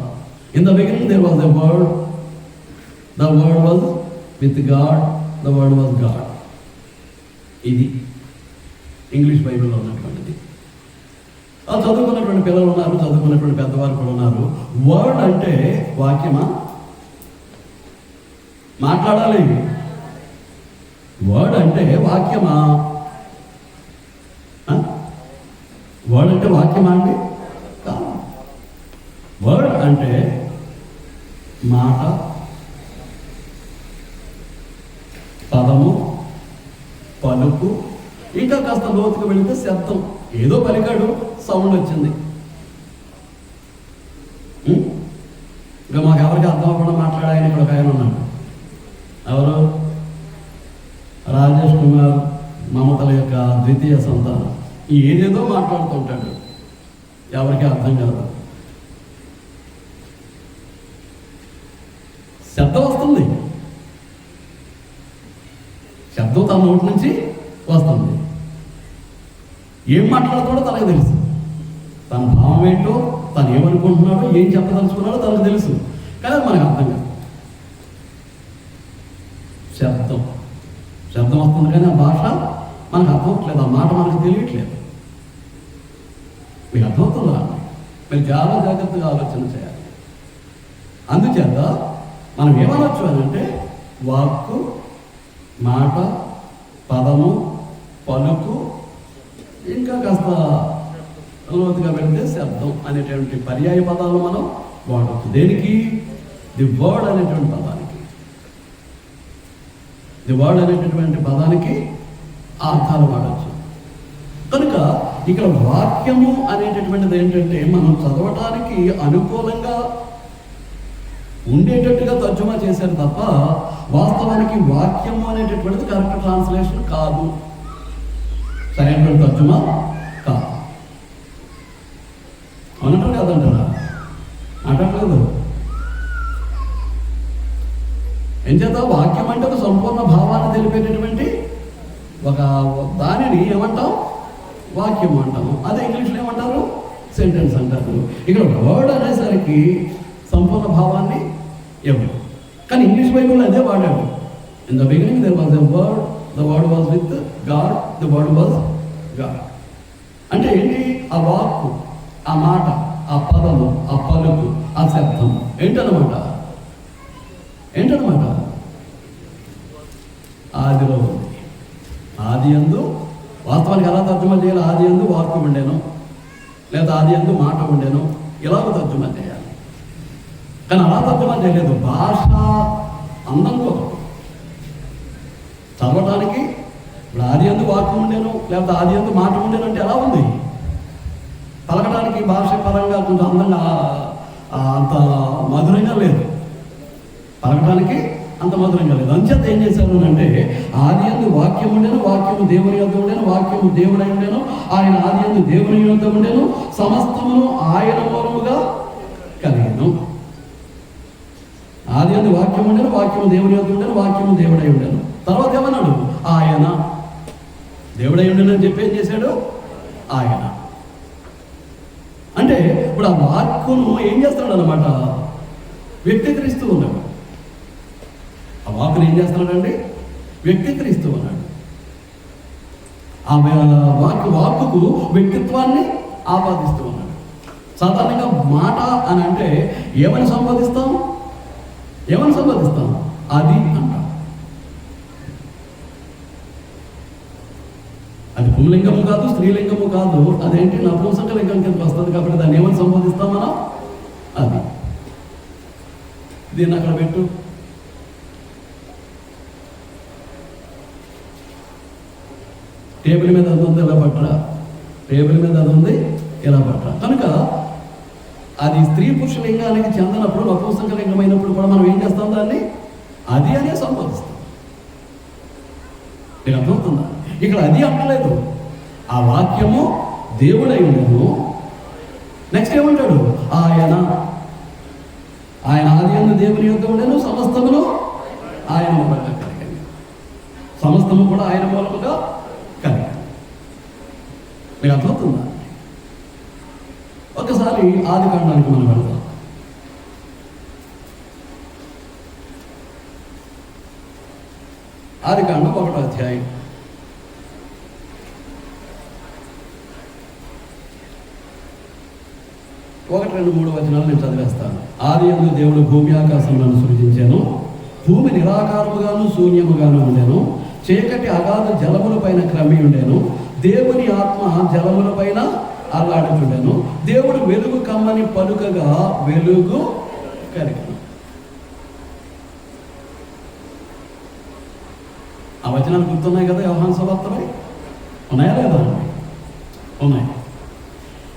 In the beginning there was a word, the word was with God, the word was God. ఇది ఇంగ్లీష్ బైబిల్లో ఉన్నటువంటిది. చదువుకున్నటువంటి పిల్లలు ఉన్నారు, చదువుకున్నటువంటి పెద్దవారు కూడా ఉన్నారు. వర్డ్ అంటే వాక్యమా? మాట్లాడాలి. వర్డ్ అంటే వాక్యమా? వర్డ్ అంటే వాక్యమా అండి? వర్డ్ అంటే మాట, పదము, పలుకు, ఇంకా కాస్త లోతుకు వెళితే శబ్దం. ఏదో పలికాడు, సౌండ్ వచ్చింది. ఇంకా మాకు ఎవరికి అర్థం అవ్వకుండా మాట్లాడాయని ఇక్కడ ఒక ఆయన ఉన్నాడు. ఎవరు? రాజేష్ కుమార్ మమతల యొక్క ద్వితీయ సంతానం. ఏదేదో మాట్లాడుతూ ఉంటాడు, ఎవరికి అర్థం కాదు. శబ్దం వస్తుంది, శబ్దం తన నోటి నుంచి వస్తుంది. ఏం మాట్లాడుతాడో తనకు తెలుసు. తన భావం ఏంటో, తను ఏమనుకుంటున్నాడో, ఏం చెప్పదలుచుకున్నాడో తనకు తెలుసు. కానీ మనకు అర్థం కాదు. శబ్దం వస్తుంది కానీ ఆ భాష మనకు అర్థమవట్లేదు, ఆ మాట మనకు తెలియట్లేదు. మీకు అర్థమవుతుందా? మీరు చాలా జాగ్రత్తగా ఆలోచన చేయాలి. అందుచేత మనం ఏమనొచ్చు అని అంటే వాక్కు, మాట, పదము, పలుకు, ఇంకా కాస్త లోతుగా వెళ్తే శబ్దం అనేటువంటి పర్యాయ పదాలు మనం వాడవచ్చు. దేనికి? ది వర్డ్ అనేటువంటి పదానికి. ది వర్డ్ అనేటటువంటి పదానికి ఆ అర్థాలు వాడచ్చు. కనుక ఇక్కడ వాక్యము అనేటటువంటిది ఏంటంటే మనం చదవటానికి అనుకూలంగా ఉండేటట్టుగా తర్జుమా చేశారు తప్ప వాస్తవానికి వాక్యము అనేటటువంటిది కరెక్ట్ ట్రాన్స్లేషన్ కాదు, సరైనటువంటి తర్జుమా కాదు. అవునంటారు కాదంటారా? అంటట్లేదు. ఏం చేత? వాక్యం అంటే ఒక సంపూర్ణ భావాన్ని తెలిపేటటువంటి ఒక దానిని ఏమంటాం? వాక్యం అంటాము. అదే ఇంగ్లీష్లో ఏమంటారు? సెంటెన్స్ అంటారు. ఇక్కడ వర్డ్ అనేసరికి సంపూర్ణ భావాన్ని ఇవ్వడు. కానీ ఇంగ్లీష్ బైబిల్లో అదే వాడాడు. In the beginning there was a word, the word was with God, the word was God. అంటే ఏంటి? ఆ వాక్కు, ఆ మాట, ఆ పదము, ఆ పలుకు, ఆ శబ్దం ఏంటన్నమాట? ఆదిలో ఉంది. ఆది యందు వాస్తవానికి ఎలా తర్జుమా చేయాలి? ఆది యందు వాక్కు ఉండేను, లేదా ఆది యందు మాట ఉండేను, ఇలాగ తర్జుమా చేయాలి. కానీ అలా తర్జుమా చేయలేదు. భాష అందం కోసం చదవటానికి ఇప్పుడు ఆది యందు వాక్కు ఉండేను, లేకపోతే ఆది యందు మాట ఉండేను అంటే ఎలా ఉంది? పలకడానికి భాష పరంగా కొంచెం అందంగా అంత మధురంగా లేదు, పలకడానికి అంత మధురంగా లేదు. అంచేత ఏం చేశారు అంటే ఆది యందు వాక్యం ఉండేను, వాక్యము దేవుని యొద్ద ఉండేను, వాక్యము దేవుడై ఉండేను, ఆయన ఆది యందు దేవుని యొద్ద ఉండేను, సమస్తమును ఆయన మూలముగా కలిగెను. ఆది యందు వాక్యం ఉండేను, వాక్యము దేవుని యొద్ద ఉండేను, వాక్యము దేవుడై ఉండేను. తర్వాత ఏమన్నాడు? ఆయన దేవుడై ఉండేను అని చెప్పి ఏం చేశాడు? ఆయన అంటే ఇప్పుడు ఆ వాక్కును ఏం చేస్తున్నాడు అనమాట? వ్యక్తీకరిస్తూ ఉన్నాడు. ఆ వాక్కును ఏం చేస్తున్నాడండి? వ్యక్తీకరిస్తూ ఉన్నాడు. ఆ వాక్కుకు వ్యక్తిత్వాన్ని ఆపాదిస్తూ ఉన్నాడు. సాధారణంగా మాట అని అంటే ఏమని సంబోధిస్తాం? అది అంటాం. అది పుంలింగము కాదు, స్త్రీలింగము కాదు. అదేంటి? నపుంసక లింగం కిందకి వస్తుంది. కాబట్టి దాన్ని ఏమని సంబోధిస్తాం మనం? అది. దీన్ని అక్కడ పెట్టు. టేబుల్ మీద అది ఉంది, ఇలా పట్టరా. టేబుల్ మీద అది ఉంది, ఇలా పట్టరా. కనుక అది స్త్రీ పురుష లింగానికి చెందినప్పుడు, నపుంసక లింగం అయినప్పుడు కూడా మనం ఏం చేస్తాం? దాన్ని అది అనే సంబోధిస్తాం. మీకు అర్థమవుతుందా? ఇక్కడ అది అంటలేదు. ఆ వాక్యము దేవుడై ఉండను. నెక్స్ట్ ఏమంటాడు? ఆయన ఆది యందు దేవుని యొద్ద ఉండేను, సమస్తమును ఆయన మూలంగా కలిగాను. సమస్తము కూడా ఆయన మూలముగా కలిగాను. మీకు అర్థమవుతుందా? ఒకసారి ఆది కాండానికి మనం వెళ్తాం. ఆది కాండం 1వ అధ్యాయం. ఒకటి, 2, 3 వచనాలు నేను చదివేస్తాను. ఆది యందు దేవుడు భూమి ఆకాశములను సృజించాను. భూమి నిరాకారముగాను శూన్యముగాను ఉండెను. చీకటి అగాధ జలముల పైన క్రమి ఉండెను. దేవుని ఆత్మ జలముల పైన అల్లాడుచుండెను. దేవుడు వెలుగు కమ్మని పలుకగా వెలుగు కలిగెను. ఆ వచనాలు గుర్తున్నాయి కదా యోహాను సువార్తపై? ఉన్నాయా లేదా అండి? ఉన్నాయి.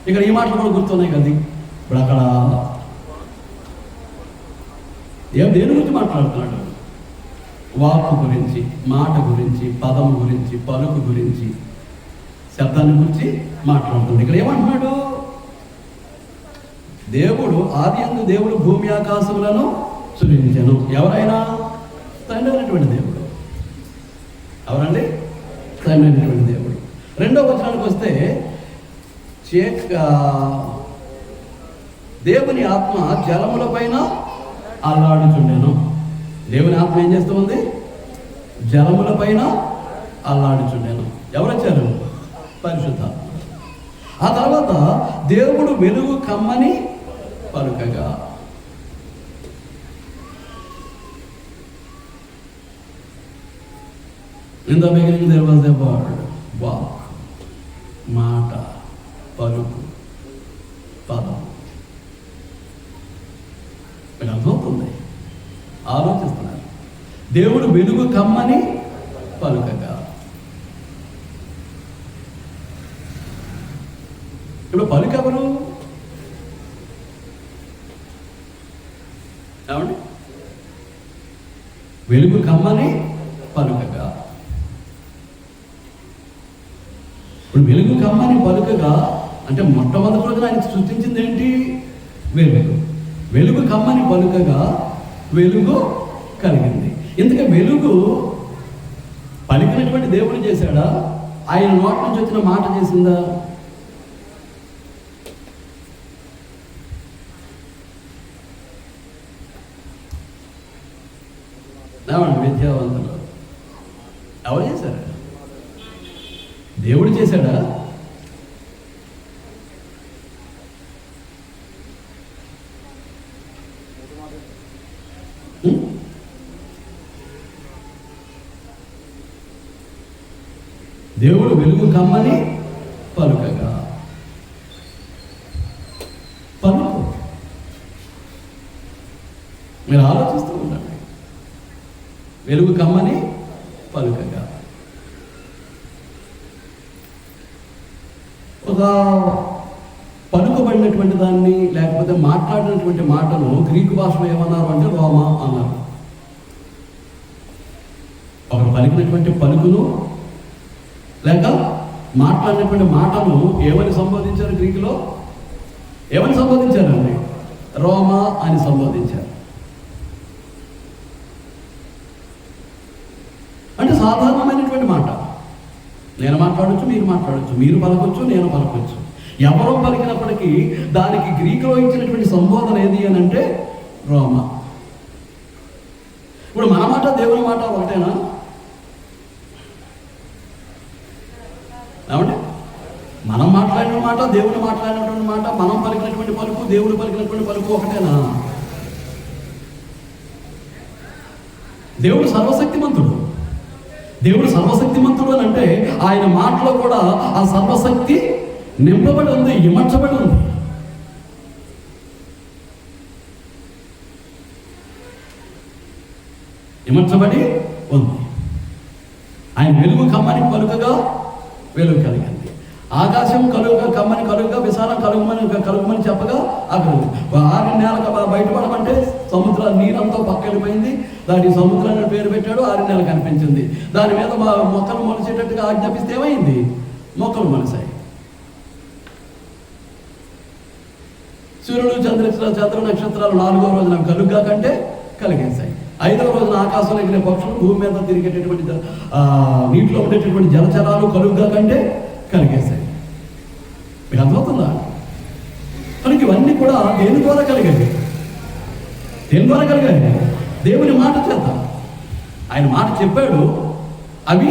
ఇక్కడ ఈ మాటలు కూడా గుర్తున్నాయి కదా. ఇప్పుడు అక్కడ దేని గురించి మాట్లాడుతున్నాడు? వాక్కు గురించి, మాట గురించి, పదము గురించి, పలుకు గురించి, శబ్దాన్ని గురించి మాట్లాడుతుంది. ఇక్కడ ఏమంటున్నాడు? దేవుడు ఆదియందు దేవుడు భూమి ఆకాశములను సృజించెను. ఎవరైనా? తండ్రి అయినటువంటి దేవుడు. ఎవరండి? తండ్రి అయినటువంటి దేవుడు. రెండో వచనానికి వస్తే దేవుని ఆత్మ జలముల పైన అల్లాడుచుండెను. దేవుని ఆత్మ ఏం చేస్తూ ఉంది? జలముల పైన అల్లాడుచుండెను. ఎవరు వచ్చారు? పరిశుద్ధాత్మ. ఆ తర్వాత దేవుడు వెలుగు కమ్మని పలుకగా. In the beginning there was a word, walk, మాట, పలుకు, పదం. మీకు అర్థమవుతుంది? ఆలోచిస్తున్నారు. దేవుడు వెలుగు కమ్మని పలుకగా. ఇప్పుడు పలుకెవరు? ఏమండి? వెలుగు కమ్మని పలుకగా. ఇప్పుడు వెలుగు కమ్మని పలుకగా అంటే మొట్టమొదటి రోజున ఆయన సృష్టించింది ఏంటి? వెలుగు. వెలుగు కమ్మని పలుకగా వెలుగు కలిగింది. ఇందుకే వెలుగు పలికినటువంటి దేవుడు చేశాడా? ఆయన నోటి నుంచి వచ్చిన మాట చేసిందా? ఏమండి? విద్యావంతులు ఎవరు చేశారా? దేవుడు చేశాడా? దేవుడు వెలుగు కమ్మని పలుకగా. పలుకు. మీరు ఆలోచిస్తూ ఉండండి. వెలుగు కమ్మని పలుకగా. ఒక పలుకబడినటువంటి దాన్ని లేకపోతే మాట్లాడినటువంటి మాటను గ్రీకు భాషలో ఏమన్నారు అంటే రోమా అన్నారు. ఒకరు పలికినటువంటి పలుకును లేక మాట్లాడినటువంటి మాటను ఏమని సంబోధించారు? గ్రీకులో ఏమని సంబోధించారండి? రోమా అని సంబోధించారు. అంటే సాధారణమైనటువంటి మాట. నేను మాట్లాడచ్చు, మీరు మాట్లాడచ్చు, మీరు పలకొచ్చు, నేను పలకొచ్చు. ఎవరో పలికినప్పటికీ దానికి గ్రీకులో ఇచ్చినటువంటి సంబోధన ఏది అని అంటే రోమా. ఇప్పుడు మన మాట దేవుని మాట ఒకటేనా? ఏమంటే మనం మాట్లాడిన మాట, దేవుడు మాట్లాడినటువంటి మాట, మనం పలికినటువంటి పలుకు, దేవుడు పలికినటువంటి పలుకు ఒకటేనా? దేవుడు సర్వశక్తిమంతుడు. దేవుడు సర్వశక్తిమంతుడు అని అంటే ఆయన మాటలో కూడా ఆ సర్వశక్తి నింపబడి ఉంది, ఇమర్చబడి ఉంది. ఇమర్చబడి ఉంది. ఆయన వెలుగు కమ్మని పలుకగా వెలుగు కలిగింది. ఆకాశం కలుగుగా కమ్మని కలుగుగా, విశాలం కలుగుమని చెప్పగా అక్కడ 6 నెలలకు బయటపడమంటే సముద్రాలు నీరంతా పక్కెళ్ళిపోయింది. దానికి సముద్రాన్ని పేరు పెట్టాడు. 6 నెలలు కనిపించింది. దాని మీద మొక్కలు మొలిచేటట్టుగా ఆజ్ఞాపిస్తే ఏమైంది? మొక్కలు మొలిసాయి. సూర్యుడు చంద్ర నక్షత్రాలు 4వ రోజున కలుగ్గా కంటే కలిగేశాయి. 5వ రోజున ఆకాశంలో ఎగిరే పక్షులు, భూమి మీద తిరిగేటటువంటి నీటిలో ఉండేటటువంటి జలచరాలు కలుగ్గా కంటే కలిగేశాయి. మీకు అర్థమవుతుందా? మనకి ఇవన్నీ కూడా దేని ద్వారా కలిగాయి? దేని ద్వారా కలిగాయి? దేవుని మాట చేత. ఆయన మాట చెప్పాడు, అవి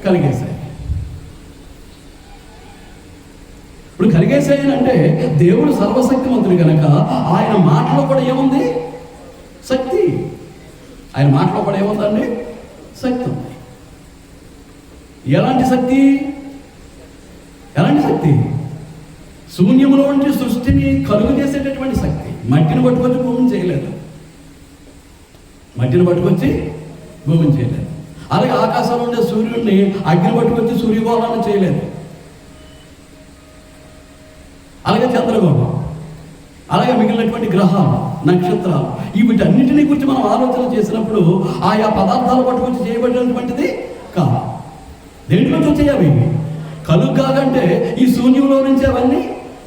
కలిగేశాయి. ఇప్పుడు కలిగేశాయి అంటే దేవుడు సర్వశక్తిమంతుడు కనుక ఆయన మాటలో కూడా ఏముంది? శక్తి. ఆయన మాటలో కూడా ఏముందండి? శక్తి ఉంది. ఎలాంటి శక్తి? ఎలాంటి శక్తి? శూన్యములో నుంచి సృష్టిని కలుగు చేసేటటువంటి శక్తి. మట్టిని పట్టుకొచ్చి భూమిని చేయలేదు. మట్టిని పట్టుకొచ్చి భూమిని చేయలేదు. అలాగే ఆకాశంలో ఉండే సూర్యుడిని అగ్ని పట్టుకొచ్చి సూర్యగోళాన్ని చేయలేదు. అలాగే చంద్రగోళం, అలాగే మిగిలినటువంటి గ్రహాలు, నక్షత్రాలు, వీటన్నిటినీ గురించి మనం ఆలోచన చేసినప్పుడు ఆయా పదార్థాలు పట్టుకొచ్చి చేయబడినటువంటిది కాదు. దేంట్లో వచ్చాయి అవి? కలుగ్గాకంటే ఈ శూన్యంలో నుంచి అవన్నీ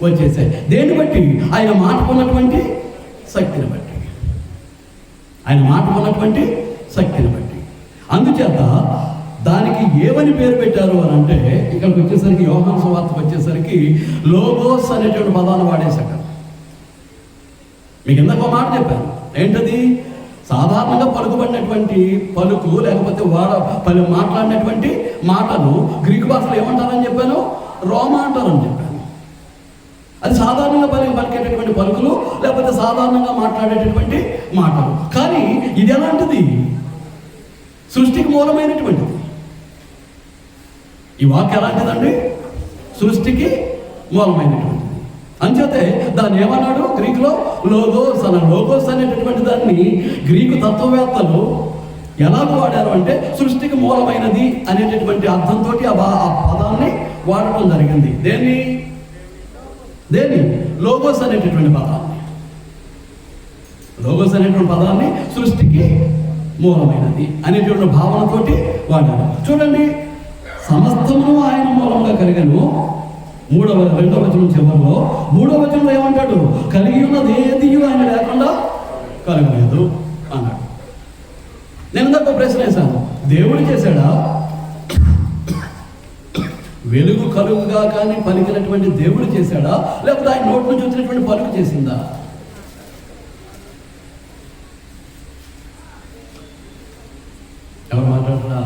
వచ్చేసాయి. దేన్ని బట్టి? ఆయన మాటకున్నటువంటి శక్తిని బట్టి, ఆయన మాటకున్నటువంటి శక్తిని బట్టి. అందుచేత దానికి ఏమని పేరు పెట్టారు అని అంటే, ఇక్కడికి వచ్చేసరికి యోహాను సువార్తకు వచ్చేసరికి లోగోస్ అనేటువంటి పదాన్ని వాడేశాక. మీకు ఇందాక మాట చెప్పాను, ఏంటది? సాధారణంగా పలుకుబడినటువంటి పలుకు, లేకపోతే మాట్లాడినటువంటి మాటలు గ్రీకు భాషలో ఏమంటారని చెప్పాను? రోమా అంటారని చెప్పాను. అది సాధారణంగా పలికేటటువంటి పలుకులు, లేకపోతే సాధారణంగా మాట్లాడేటటువంటి మాటలు. కానీ ఇది ఎలాంటిది? సృష్టికి మూలమైనటువంటిది. ఈ వాక్యం ఎలాంటిదండి? సృష్టికి మూలమైనటువంటిది. అంచేతే దాన్ని ఏమన్నాడు గ్రీకులో? లోగోస్ అన్నాడు. లోగోస్ అనేటటువంటి దాన్ని గ్రీకు తత్వవేత్తలు ఎలాగో వాడారు అంటే, సృష్టికి మూలమైనది అనేటటువంటి అర్థంతో ఆ పదాన్ని వాడటం జరిగింది. దేన్ని? లోగోస్ అనేటటువంటి పదాన్ని. లోగోస్ అనేటువంటి పదాన్ని సృష్టికి మూలమైనది అనేటువంటి భావనతోటి వాడారు. చూడండి, సమస్తము ఆయన మూలంగా కలిగను. 2వ వచనం చివరిలో 3వ వచనంలో ఏమంటాడు? కలిగి ఉన్నది ఏది ఆయన లేకుండా కలగలేదు అన్నాడు. నేను ఇందాక ప్రశ్న వేశాను, దేవుడు చేశాడా? వెలుగు కలుగుగా కానీ పలికినటువంటి దేవుడు చేశాడా, లేకపోతే ఆయన నోటి నుంచి వచ్చినటువంటి పలుకు చేసిందా? ఎవరు మాట్లాడుతున్నా?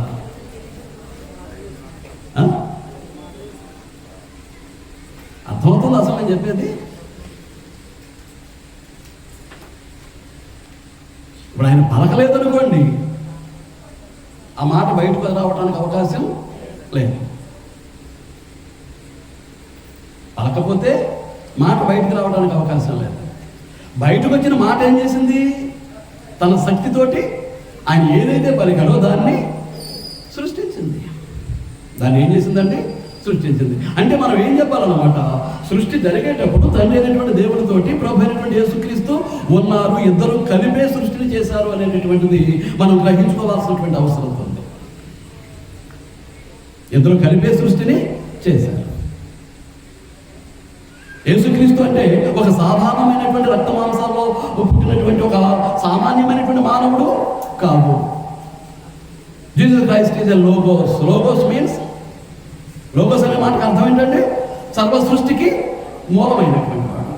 అర్థమవుతుంది అసలు నేను చెప్పేది? ఇప్పుడు ఆయన పలకలేదు అనుకోండి, ఆ మాట బయటకు రావడానికి అవకాశం లేదు. పలకపోతే మాట బయటకు రావడానికి అవకాశం లేదు. బయటకు వచ్చిన మాట ఏం చేసింది? తన శక్తితోటి ఆయన ఏదైతే పలికాడో దాన్ని సృష్టించింది. దాన్ని ఏం చేసిందండి? సృష్టించింది. అంటే మనం ఏం చెప్పాలన్నమాట, సృష్టి జరిగేటప్పుడు తండ్రి అయినటువంటి దేవుడితోటి ప్రభు అయినటువంటి యేసుక్రీస్తు ఉన్నారు, ఇద్దరు కలిపే సృష్టిని చేశారు అనేటటువంటిది మనం గ్రహించుకోవాల్సినటువంటి అవసరం ఉంది. ఇద్దరు కలిపే సృష్టిని చేశారు. యేసుక్రీస్తు అంటే ఒక సాధారణమైనటువంటి రక్త మాంసాల్లో పుట్టినటువంటి ఒక సామాన్యమైనటువంటి మానవుడు కాదు. Jesus Christ is a logos. Logos means, logos అనే మాటకు అర్థం ఏంటంటే సర్వ సృష్టికి మూలమైనటువంటి వాడు.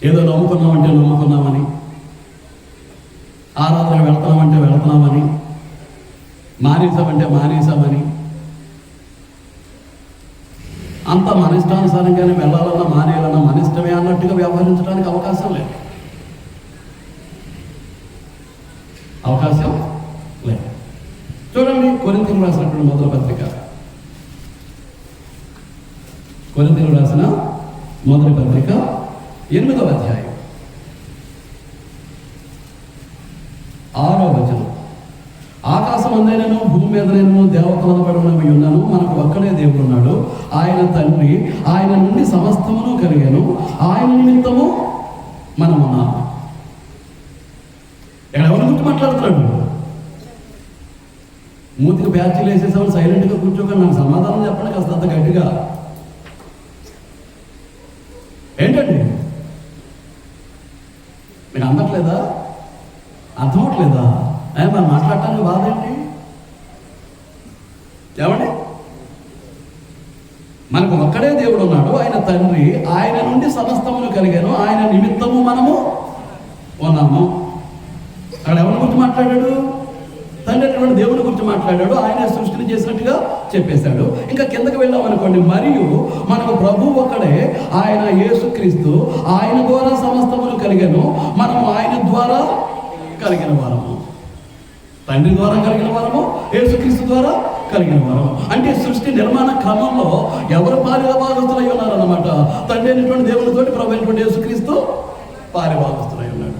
ఏదో నమ్ముకున్నామంటే నమ్ముకున్నామని, ఆరాధన వెళుతున్నామంటే వెళుతున్నామని, మానేసామంటే మానేసామని, అంత మన ఇష్టానుసారంగానే వెళ్ళాలన్నా మానేయాలన్నా మన ఇష్టమే అన్నట్టుగా వ్యవహరించడానికి అవకాశం లేదు. అవకాశం లేదు. చూడండి, కొరింథీయులకు రాసినటువంటి మొదటి పత్రిక, కొరింథీయులకు రాసిన మొదటి పత్రిక 8వ అధ్యాయం 6వ వచనం. ఆకాశం అందైనను భూమి మీదనైనను దేవతల పడినవి ఉన్నాను, మనకు ఒక్కడే దేవుడు ఉన్నాడు, ఆయన తండ్రి, ఆయన నుండి సమస్తమును కలిగాను, ఆయన నిమిత్తము మనమున్నాము. ఇక్కడ ఎవరి గురించి మాట్లాడుతున్నాడు? మూతికి బ్యాచ్లు వేసేసామని సైలెంట్గా కూర్చోక నాకు సమాధానం చెప్పండి కాస్త అంత గట్టిగా. ఏంటండి మీకు అందట్లేదా? అర్థమవట్లేదా? మరి మాట్లాడటానికి బాధ ఏంటి? ఏమండి, మనకు ఒక్కడే దేవుడు ఉన్నాడు, ఆయన తండ్రి, ఆయన నుండి సమస్తమును కలిగాను, ఆయన నిమిత్తము మనము ఉన్నాము. అక్కడ ఎవరి గురించి మాట్లాడాడు? తండ్రి అటువంటి దేవుడి గురించి మాట్లాడాడు. ఆయన సృష్టిని చేసినట్టుగా చెప్పేశాడు. ఇంకా కిందకి వెళ్ళాం అనుకోండి, మరియు మనకు ప్రభు ఒక్కడే, ఆయన యేసుక్రీస్తు, ఆయన ద్వారా సమస్తమును కలిగాను, మనము ఆయన ద్వారా కలిగిన వారము. తండ్రి ద్వారా కలిగిన వారము, యేసుక్రీస్తు ద్వారా కలిగిన వారము. అంటే సృష్టి నిర్మాణ క్రమంలో ఎవరు పారిభాగస్తులై ఉన్నారన్నమాట? తండ్రి అయినటువంటి దేవునితోటి ప్రభు అయినటువంటి యేసుక్రీస్తు పారిభాగస్తులై ఉన్నాడు.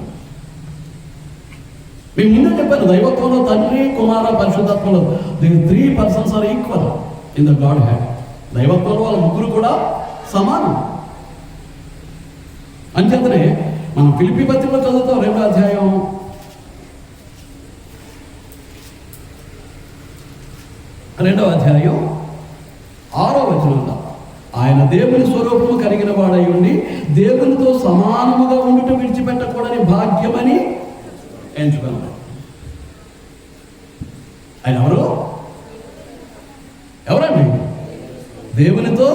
మీ ముందే చెప్పాను, దైవత్వంలో తండ్రి, కుమార, పరిశుద్ధాత్మలో the 3 persons are equal in the godhead. దైవత్వంలో వాళ్ళ ముగ్గురు కూడా సమానం. అంచేతనే మనం ఫిలిప్పీ పత్రికలో చదువుతాం 2వ అధ్యాయం 6వ వచనంలో, ఆయన దేవుని స్వరూపము కలిగిన వాడై ఉండి దేవునితో సమానముగా ఉండుట విడిచిపెట్టకూడని భాగ్యమని ఎంచుకున్నాడు. ఆయన ఎవరండి? దేవునితో,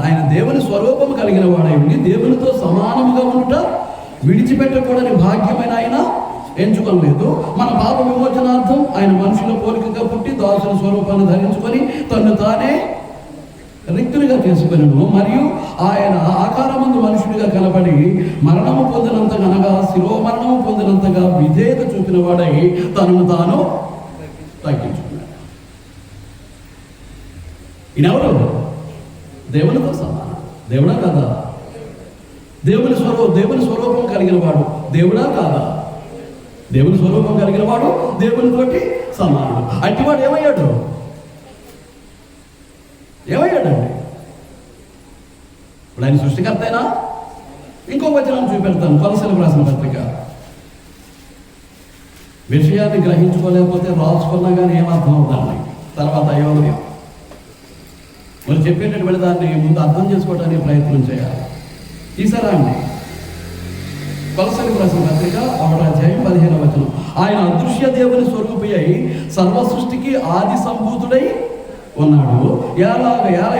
ఆయన దేవుని స్వరూపము కలిగిన వాడై ఉండి దేవునితో సమానముగా ఉండుట విడిచిపెట్టకూడని భాగ్యమైన ఆయన ఎంచుకోలేదు. మన పాప విమోచనార్థం ఆయన మనుషుల పోలికగా పుట్టి దాసుని స్వరూపాన్ని ధరించుకొని తను తానే రిక్తునిగా చేసుకున్నాను. మరియు ఆయన ఆకారమందు మనుషుడిగా కనబడి మరణము పొందినంతగా, అనగా శిరోమరణము పొందినంతగా విధేయత చూపిన వాడై తనను తాను తగ్గించుకున్నాడు. ఈయనెవరు? దేవునితో సమానం. దేవుడా కాదా? దేవుని స్వరూపం కలిగిన వాడు దేవుడా కాదా? దేవుని స్వరూపం కలిగిన వాడు దేవునితోటి సమానుడు. అట్టివాడు ఏమయ్యాడండి? ఇప్పుడు ఆయన సృష్టికర్త అయినా. ఇంకో వచనం చూపెడతాను, కొలసలకు రాసిన పత్రిక. విషయాన్ని గ్రహించుకోలేకపోతే రాసుకున్నా కానీ ఏమర్థం అవుతాండి. తర్వాత అయోమయం. మరి చెప్పేటటువంటి దాన్ని ముందు అర్థం చేసుకోవడానికి ప్రయత్నం చేయాలి. తీసారా అండి? కొలసలకు రాసిన పత్రిక 1వ అధ్యాయం 15వ వచనం. ఆయన అదృశ్య దేవుని స్వరూపి అయి సర్వ సృష్టికి ఆది సంభూతుడై ఉన్నాడు.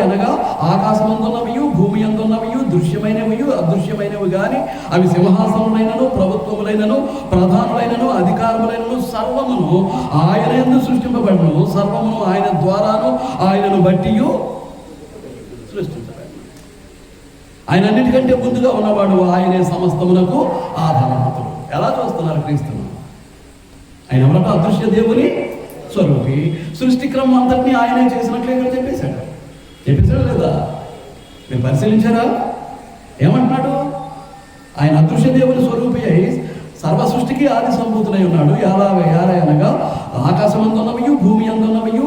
అనగా ఆకాశమందున్నవియు భూమి అందున్నవియు దృశ్యమైనవియు అదృశ్యమైనవి కానీ అవి సింహాసనములైనను ప్రభుత్వములైనను ప్రధానులైనను అధికారములైనను సర్వమును ఆయన యందు సృష్టింపబడును. సర్వమును ఆయన ద్వారాను ఆయనను బట్టి సృష్టించబడి. ఆయన అన్నిటికంటే ముందుగా ఉన్నవాడు. ఆయనే సమస్తమునకు ఆధారభూతుడు. ఎలా చూస్తున్నారు క్రీస్తును? ఆయన ఎవరంటే అదృశ్య దేవుని స్వరూపి. సృష్టి క్రమం అంతటినీ ఆయనే చేసినట్లే ఇక్కడ చెప్పేశాడు లేదా? మీరు పరిశీలించారా? ఏమంటున్నాడు? ఆయన అదృశ్య దేవుని స్వరూపి అయి సర్వ సృష్టికి ఆది సంభూతుడై ఉన్నాడు. అనగా ఆకాశమందున్నవియు భూమి అందున్నవియు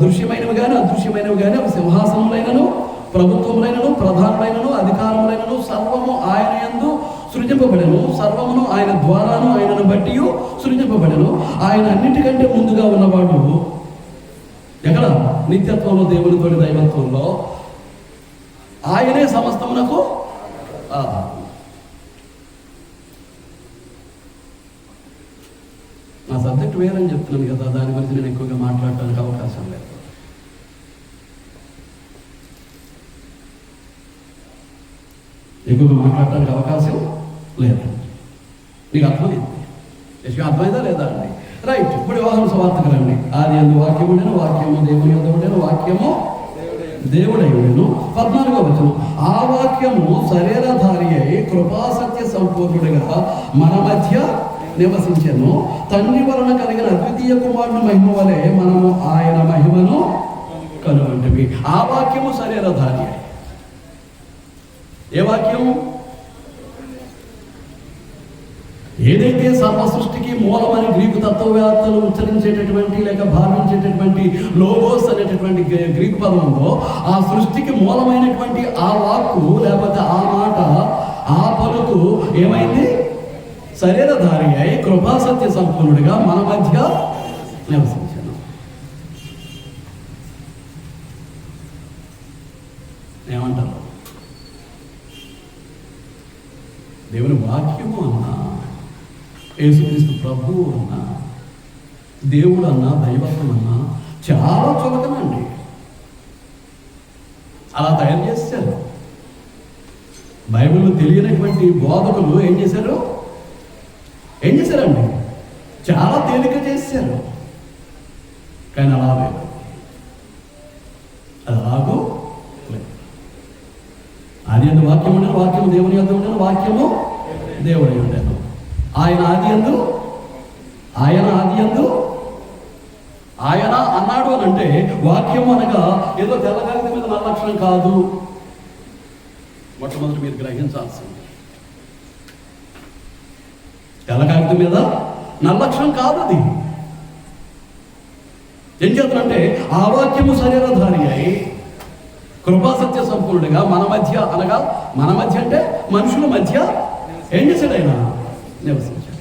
దృశ్యమైనవి కానీ అదృశ్యమైనవి కానీ అవి సింహాసనములైనను ప్రభుత్వములైనను ప్రధానులైనను అధికారములైనను సర్వము ఆయన యందు సృజింపబడెను. సర్వమును ఆయన ద్వారాను ఆయనను బట్టి సృజింపబడెను. ఆయన అన్నిటికంటే ముందుగా ఉన్నవాడు. ఎక్కడ? నిత్యత్వంలో దేవునితో దైవత్వంలో ఆయనే సమస్తమునకు ఆధారం. నా సబ్జెక్ట్ వేరని చెప్తున్నాను కదా, దాని గురించి నేను ఎక్కువగా మాట్లాడటానికి అవకాశం లేదు. ఎక్కువగా మాట్లాడటానికి అవకాశం లేదు. నీకు అర్థమైంది? అర్థమైందా లేదా అండి? రైట్. ఇప్పుడు యోహాను సువార్తకు రండి. ఆది యందు వాక్యము ఉండెను, వాక్యము దేవుని యొద్ద ఉండెను, వాక్యము దేవుడై ఉండెను. 14వ వచనం. ఆ వాక్యము శరీరధారి అయి కృపాసత్య సంపూర్ణుడిగా మన మధ్య నివసించెను. తండ్రి వలన కలిగిన అద్వితీయ కుమారుని మహిమ వలె మనము ఆయన మహిమను కనుగొంటిమి. ఆ వాక్యము శరీరధారి అయి. ఏ వాక్యం? ఏదైతే సర్వ సృష్టికి మూలమని గ్రీకు తత్వవేత్తలు ఉచ్చరించేటటువంటి లేక భావించేటటువంటి లోగోస్ అనేటటువంటి గ్రీకు పదం ఉందో, ఆ సృష్టికి మూలమైనటువంటి ఆ వాక్కు లేకపోతే ఆ మాట, ఆ పలుకు ఏమైంది? శరీరధారి అయి కృపాసత్య సంపూర్ణుడిగా మన మధ్య నివసించాను. ఏమంటారు? దేవుని వాక్యము అన్నా, యేసుక్రీస్తు ప్రభువు అన్నా, దేవుడు అన్నా, దైవత్వం అన్నా చాలా చులకనండి. అలా తయారు చేశారు. బైబిల్లో తెలియనటువంటి బోధకులు ఏం చేశారండి? చాలా తేలిక చేశారు. కానీ అలా లేదు. అది అలాగూ లేదు. ఆది యందు వాక్యం ఉండేను, వాక్యము దేవుని యొద్ద ఉండేను, వాక్యము దేవుడై ఉండేను. ఆయన ఆది యందు ఆయన అన్నాడు అని అంటే వాక్యం అనగా ఏదో తెల్లగాలి మీద నిర్లక్ష్యం కాదు. మొట్టమొదటి మీరు గ్రహించాల్సింది, తెల్లకాగితం మీద నిర్లక్ష్యం కాదు అది. ఏం చేస్తానంటే ఆ వాక్యము శరీరధారి అయి కృపాసత్య సంపూర్ణుడిగా మన మధ్య, అనగా మన మధ్య అంటే మనుషుల మధ్య ఏం చేశాడు ఆయన? నివసించాడు.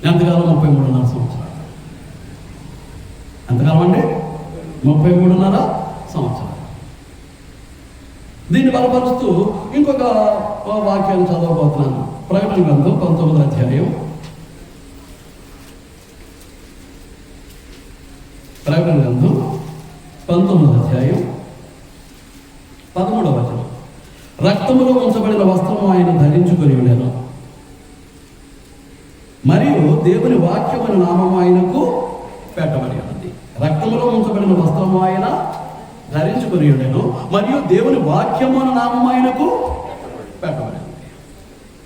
ఎంతకాలం? 33.5 సంవత్సరాలు. ఎంతకాలం అండి? 33.5 సంవత్సరాలు. దీన్ని బలపరుస్తూ ఇంకొక వాక్యాన్ని చదవబోతున్నాను. ప్రకటన గ్రంథం 19వ అధ్యాయం. ప్రకటన గ్రంథం 19వ అధ్యాయం 13వ వచనం. రక్తములో ఉంచబడిన వస్త్రము ఆయన ధరించుకొని ఉండెను, మరియు దేవుని వాక్యమైన నామము ఆయనకు పెట్టబడి ఉన్నది. రక్తములో ఉంచబడిన వస్త్రము ఆయన ధరించుకొని ఉండెను, మరియు దేవుని వాక్యమైన నామము ఆయనకు పెట్టబడి ఉంది.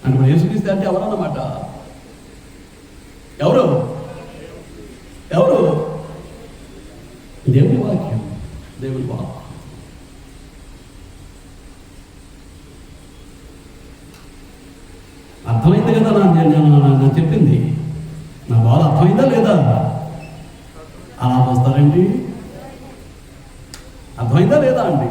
అంటే మనం యేసుక్రీస్తు అంటే ఎవరన్నమాట? ఎవరు? దేవుని వాక్యం. దేవుని వాక్యం. అర్థమైంది కదా నేను చెప్పింది? నా బాధ అర్థమైందా లేదా? అలా వస్తారండి? అర్థమైందా లేదా అండి?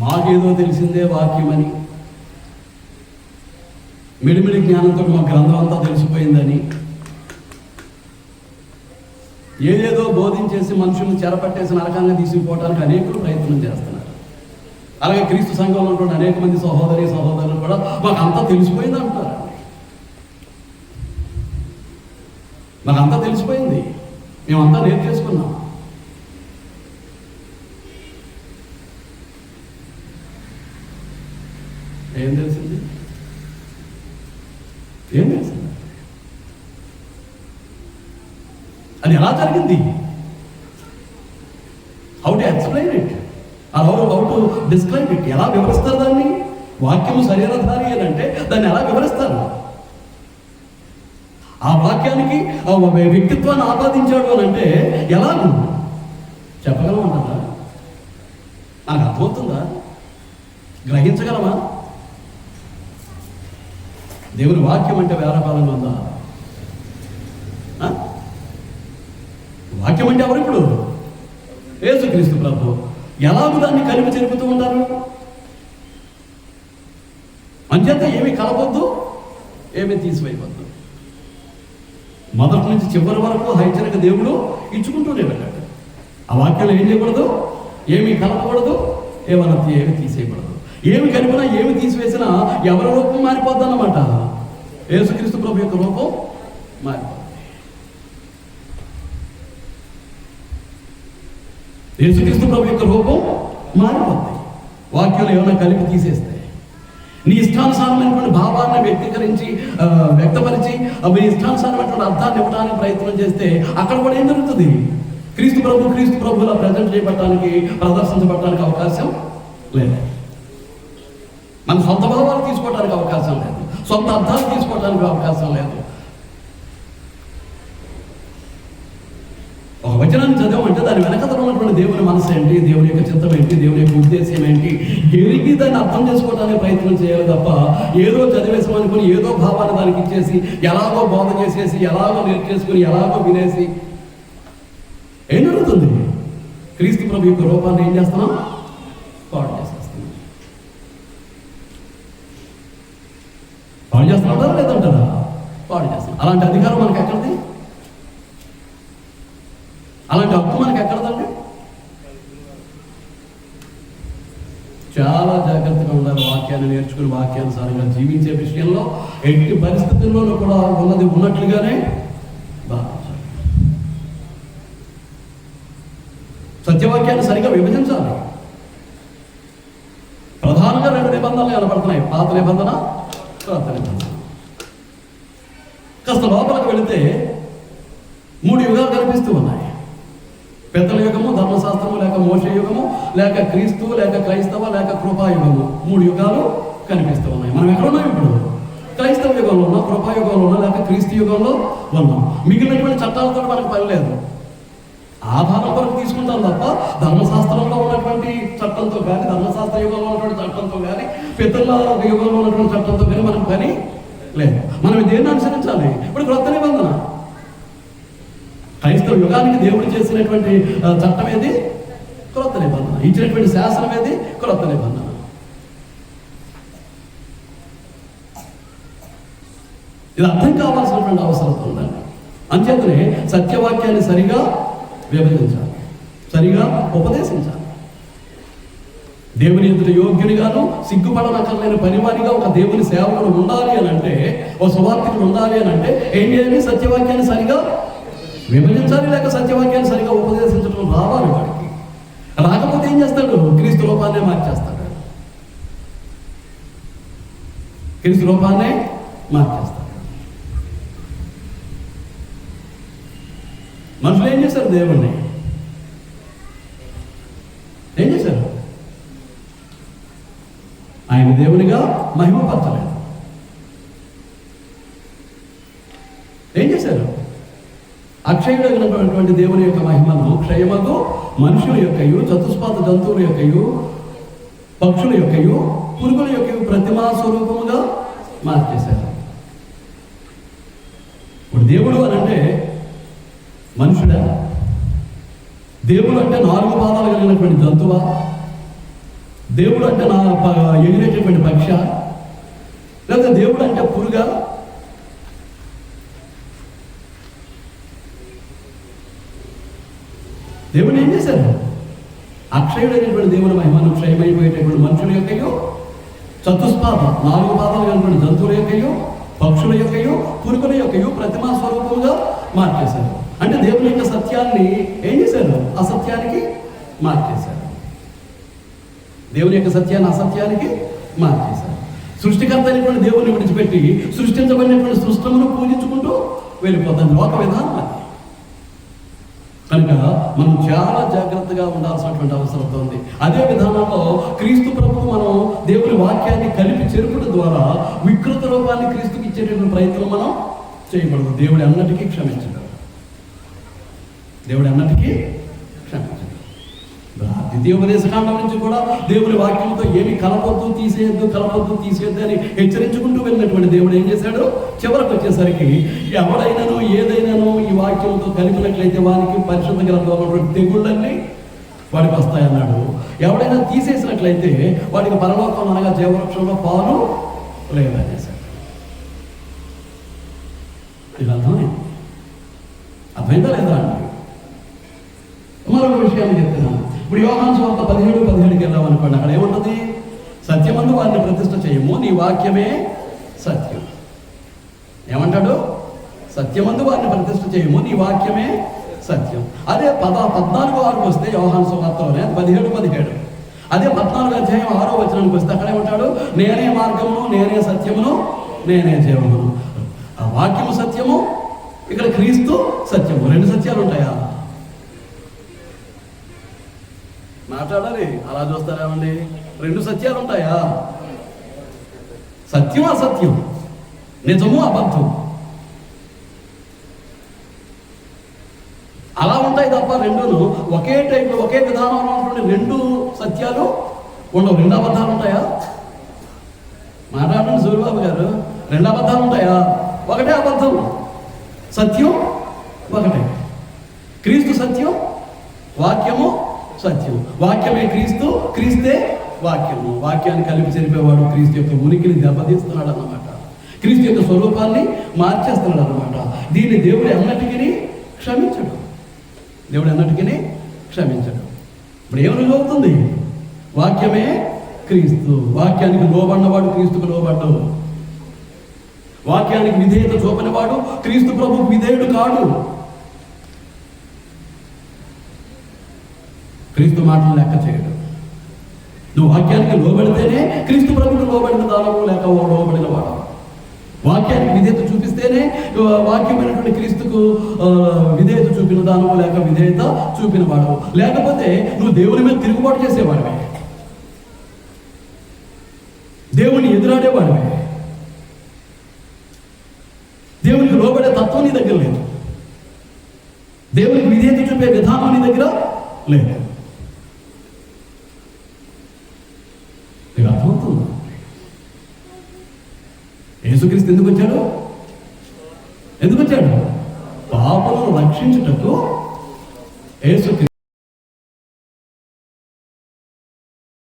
మాకేదో తెలిసిందే వాక్యమని, మిడిమిడి జ్ఞానంతో మా గ్రంథం అంతా తెలిసిపోయిందని, ఏదేదో బోధించేసి మనుషులను చెరపట్టేసి నరకంగా తీసుకుపోవడానికి అనేకులు ప్రయత్నం చేస్తున్నారు. అలాగే క్రీస్తు సంఘంలో ఉంటున్న అనేక మంది సహోదరులు కూడా మాకు అంతా తెలిసిపోయింది అంటున్నారు. మాకంతా తెలిసిపోయింది, మేమంతా నేర్చేసుకున్నాం. ఏం తెలిసింది? అది ఎలా జరిగింది? How to explain it, how to describe it? ఎలా వివరిస్తారు దాన్ని? వాక్యము శరీరధారి అని అంటే దాన్ని ఎలా వివరిస్తారు? ఆ వాక్యానికి వ్యక్తిత్వాన్ని ఆపాదించాడు అని అంటే ఎలా చెప్పగలమంటారా? నాకు అర్థమవుతుందా? గ్రహించగలమా? దేవుని వాక్యం అంటే వేరకాలంగా ఉందా? వాక్యం అంటే ఎవరు? ఇప్పుడు యేసుక్రీస్తు ప్రభు. ఎలాగూ దాన్ని కలిపి చెరుపుతూ ఉంటారు. అంచేత ఏమి కలపొద్దు, ఏమి తీసివేయవద్దు. మొదటి నుంచి చివరి వరకు హెచ్చరిక దేవుడు ఇచ్చుకుంటూనే వెళ్ళాడు. ఆ వాక్యాలు ఏం చేయకూడదు, ఏమి కలపకూడదు, ఏమి తీసేయకూడదు. ఏమి కలిపినా ఏమి తీసివేసినా ఎవరి రూపం మారిపోద్ది అన్నమాట. యేసుక్రీస్తు ప్రభు యొక్క రూపం మారిపోద్ది. యేసుక్రీస్తు ప్రభు యొక్క రూపం మారిపోద్ది. వాక్యాలు ఏమైనా కలిపి తీసేస్తే, నీ ఇష్టానుసారమైనటువంటి భావాన్ని వ్యక్తపరిచి మీ ఇష్టానుసారమైనటువంటి అర్థాన్ని ఇవ్వడానికి ప్రయత్నం చేస్తే అక్కడ కూడా ఏం జరుగుతుంది? క్రీస్తు ప్రభులా ప్రజెంట్ చేయబడటానికి, ప్రదర్శించబడటానికి అవకాశం లేదు. మన సొంత భావాలు తీసుకోవడానికి అవకాశం లేదు, సొంత అర్థాలు తీసుకోవడానికి అవకాశం లేదు. ఒక వచనాన్ని చదవమంటే దాని వెనకతలో ఉన్నటువంటి దేవుని మనసు ఏంటి, దేవుని యొక్క చిత్తం ఏంటి, దేవుని యొక్క ఉద్దేశం ఏంటి, ఎరిగి దాన్ని అర్థం చేసుకోవడానికి ప్రయత్నం చేయాలి తప్ప ఏదో చదివేసామనుకుని ఏదో భావాన్ని దానికి ఇచ్చేసి ఎలాగో బోధ చేసేసి ఎలాగో నేర్చేసుకుని ఎలాగో వినేసి ఏం జరుగుతుంది? క్రీస్తు ప్రభు యొక్క రూపాన్ని ఏం చేస్తున్నాం? పాడు చేసేస్తున్నాం. పాడు చేస్తున్నాడా లేదంటారా? పాడు చేస్తున్నాం. అలాంటి అధికారం మనకి ఎక్కడిది? అలాంటి హక్కు మనకి ఎక్కడదండి? చాలా జాగ్రత్తగా ఉండాలి. వాక్యాన్ని నేర్చుకుని వాక్యానుసారంగా జీవించే విషయంలో ఎట్టి పరిస్థితుల్లోనూ కూడా ఉన్నది ఉన్నట్లుగానే సత్యవాక్యాన్ని సరిగా విభజించాలి. ప్రధానంగా 2 నిబంధనలు కనపడుతున్నాయి, పాత నిబంధన, క్రొత్త నిబంధన. కాస్త లోపలికి వెళితే 3 యుగాలు కనిపిస్తూ ఉన్నాయి. పెద్దల యుగము, ధర్మశాస్త్రము, లేక మోషే యుగము, లేక క్రీస్తు, లేక క్రైస్తవ, లేక కృపాయుగము. 3 యుగాలు కనిపిస్తూ ఉన్నాయి. మనం ఎక్కడ ఉన్నాం ఇప్పుడు? క్రైస్తవ యుగంలో ఉన్నాం, కృపాయుగంలో ఉన్నాం, లేక క్రీస్తు యుగంలో ఉన్నాం. మిగిలినటువంటి చట్టాలతో మనకు పని లేదు. ఆధారం కొరకు తీసుకుంటాం తప్ప ధర్మశాస్త్రంలో ఉన్నటువంటి చట్టంతో కానీ, ధర్మశాస్త్ర యుగంలో ఉన్నటువంటి చట్టంతో కానీ, పితరుల యుగంలో ఉన్నటువంటి చట్టంతో కానీ మనకు పని లేదు. మనం దేన్ని అనుసరించాలి? ఇప్పుడు క్రొత్త నిబంధన, క్రైస్తవ యుగానికి దేవుడు చేసినటువంటి చట్టం ఏది? క్రొత్త నిబంధన. ఇచ్చినటువంటి శాసనం ఏది? క్రొత్త నిబంధన. ఇది అర్థం కావాల్సినటువంటి అవసరం ఉందండి. అంచేతనే సత్యవాక్యాన్ని సరిగా విభజించాలి, సరిగా ఉపదేశించాలి. దేవుని ఎదుట యోగ్యునిగాను సిగ్గుపడనక్కర్లేని పనివానిగా ఒక దేవుని సేవకుడు ఉండాలి అని అంటే, ఒక సువార్తికుడు ఉండాలి అని అంటే ఏం చేయాలి? సత్యవాక్యాన్ని సరిగా విభజించాలి, లేక సత్యవాక్యాన్ని సరిగా ఉపదేశించడం రావాలి. వాడికి రాకపోతే ఏం చేస్తాడు? క్రీస్తు రూపాన్నే మార్చేస్తాడు. క్రీస్తు రూపాన్నే మార్చేస్తాడు. మనుషులు ఏం చేశారు? దేవుణ్ణి ఏం చేశారు? ఆయన దేవునిగా మహిమపరచలేదు. ఏం చేశారు? అక్షయుడైనటువంటి దేవుని యొక్క మహిమను క్షయమగు మనుషుల యొక్కయు, చతుష్పాద జంతువుల యొక్కయు, పక్షుల యొక్కయు, పురుగుల యొక్కయు ప్రతిమా స్వరూపముగా మార్చేశారు. ఇప్పుడు దేవుడు అని అంటే మనుషుడా? దేవుడు అంటే 4 పాదాలు కలిగినటువంటి జంతువా? దేవుడు అంటే ఎగిరేటటువంటి పక్ష? లేదా దేవుడు అంటే పురుగా? దేవుడు ఏం చేశారు? అక్షయుడైనటువంటి దేవుని మహిమను క్షయమైపోయేటటువంటి మనుషుల యొక్కయు, చతుష్పాద 4 పాదాలు కలిగినటువంటి జంతువుల యొక్కయు, పక్షుల యొక్కయు, పురుగుల యొక్కయు ప్రతిమా స్వరూపంగా మార్చేశారు. అంటే దేవుని యొక్క సత్యాన్ని ఏం చేశారు? అసత్యానికి మార్చేశారు. దేవుని యొక్క సత్యాన్ని అసత్యానికి మార్చేశారు. సృష్టికర్త అయినటువంటి దేవుని విడిచిపెట్టి సృష్టించబడినటువంటి సృష్టమును పూజించుకుంటూ వెళ్ళిపోతుంది లోక విధానం. అది కనుక మనం చాలా జాగ్రత్తగా ఉండాల్సినటువంటి అవసరం ఉంది. అదే విధానంలో క్రీస్తు ప్రభువు మనం దేవుని వాక్యాన్ని కలిపి చెరుపుట ద్వారా వికృత రూపాన్ని క్రీస్తుకి ఇచ్చేటటువంటి ప్రయత్నం మనం చేయకూడదు. దేవుడు అన్నటికీ క్షమించడు. దేవుడు అన్నటికీ క్షమించడు. ద్వితీయోపదేశకాండం నుంచి కూడా దేవుని వాక్యంతో ఏమి కలపొద్దు తీసేయద్దు అని హెచ్చరించుకుంటూ వెళ్ళినటువంటి దేవుడు ఏం చేశాడు? చివరికి వచ్చేసరికి ఎవడైనాను ఏదైనాను ఈ వాక్యంతో కలిపినట్లయితే వానికి పరిశుద్ధ గ్రంథంలో ఉన్నటువంటి తెగుళ్ళన్నీ వాడికి వస్తాయన్నాడు. ఎవడైనా తీసేసినట్లయితే వాడికి పరలోకం అనగా జీవవృక్షంలో పాలు లేదనేసాడు. ఇది అర్థమైందా లేదా అండి? మరొక విషయాన్ని చెప్తున్నాను. ఇప్పుడు యోహాను సువార్త 17:17కి వెళ్ళామనుకోండి. అక్కడ ఏముంటుంది? సత్యమందు వారిని ప్రతిష్ఠ చేయము, నీ వాక్యమే సత్యం. ఏమంటాడు? సత్యమందు వారిని ప్రతిష్ఠ చేయము, నీ వాక్యమే సత్యం. అదే 14:6 వస్తే యోహాను సువార్తలోనే 17:17. అదే 14 అధ్యాయం 6వ వచనానికి వస్తే అక్కడ ఏమంటాడు? నేనే మార్గమును, నేనే సత్యమును, నేనే జీవమును. ఆ వాక్యము సత్యము, ఇక్కడ క్రీస్తు సత్యము. 2 సత్యాలు ఉంటాయా? మాట్లాడాలి. అలా చూస్తారేమండి? 2 సత్యాలు ఉంటాయా? సత్యం అసత్యం, నిజము అబద్ధం, అలా ఉంటాయి తప్ప 2ను ఒకే టైంలో ఒకే విధానంలో ఉన్నటువంటి 2 సత్యాలు ఉండవు. 2 అబద్ధాలు ఉంటాయా? మాట్లాడండి సూర్యబాబు గారు. 2 అబద్ధాలు ఉంటాయా? ఒకటే అబద్ధం, సత్యం ఒకటే. క్రీస్తు సత్యం, వాక్యము సత్యం. వాక్యమే క్రీస్తు, క్రీస్తే వాక్యము. వాక్యాన్ని కలిపి చెరిపేవాడు క్రీస్తు యొక్క ఉనికిని దెబ్బతీస్తున్నాడు అన్నమాట. క్రీస్తు యొక్క స్వరూపాన్ని మార్చేస్తున్నాడు అన్నమాట. దీన్ని దేవుడు అన్నటికీ క్షమించడు. దేవుడు అన్నటికీ క్షమించడు. ఇప్పుడు ఏం రుజువు అవుతుంది? వాక్యమే క్రీస్తు. వాక్యానికి లోబడినవాడు క్రీస్తుకు లోబడ్డు. వాక్యానికి విధేయత చూపనివాడు క్రీస్తు ప్రభుకు విధేయుడు కాడు. క్రీస్తు మాటలు లెక్క చేయడు. నువ్వు వాక్యానికి లోబడితేనే క్రీస్తు ప్రభుకు లోబడిన దానము, లేక లోబడిన వాడు. వాక్యానికి విధేయత చూపిస్తేనే వాక్యమైనటువంటి క్రీస్తుకు విధేయత చూపిన దానము, లేక విధేయత చూపిన వాడు. లేకపోతే నువ్వు దేవుని మీద తిరుగుబాటు చేసేవాడివే, దేవుని ఎదురాడేవాడివే. దేవునికి లోబడే తత్వం నీ దగ్గర లేదు. దేవునికి విధేయత చూపే విధానం నీ దగ్గర లేదు. నీకు అర్థమవుతుందా? యేసుక్రీస్తు ఎందుకు వచ్చాడు? ఎందుకు వచ్చాడు? పాపలను రక్షించుటకు యేసుక్రీస్తు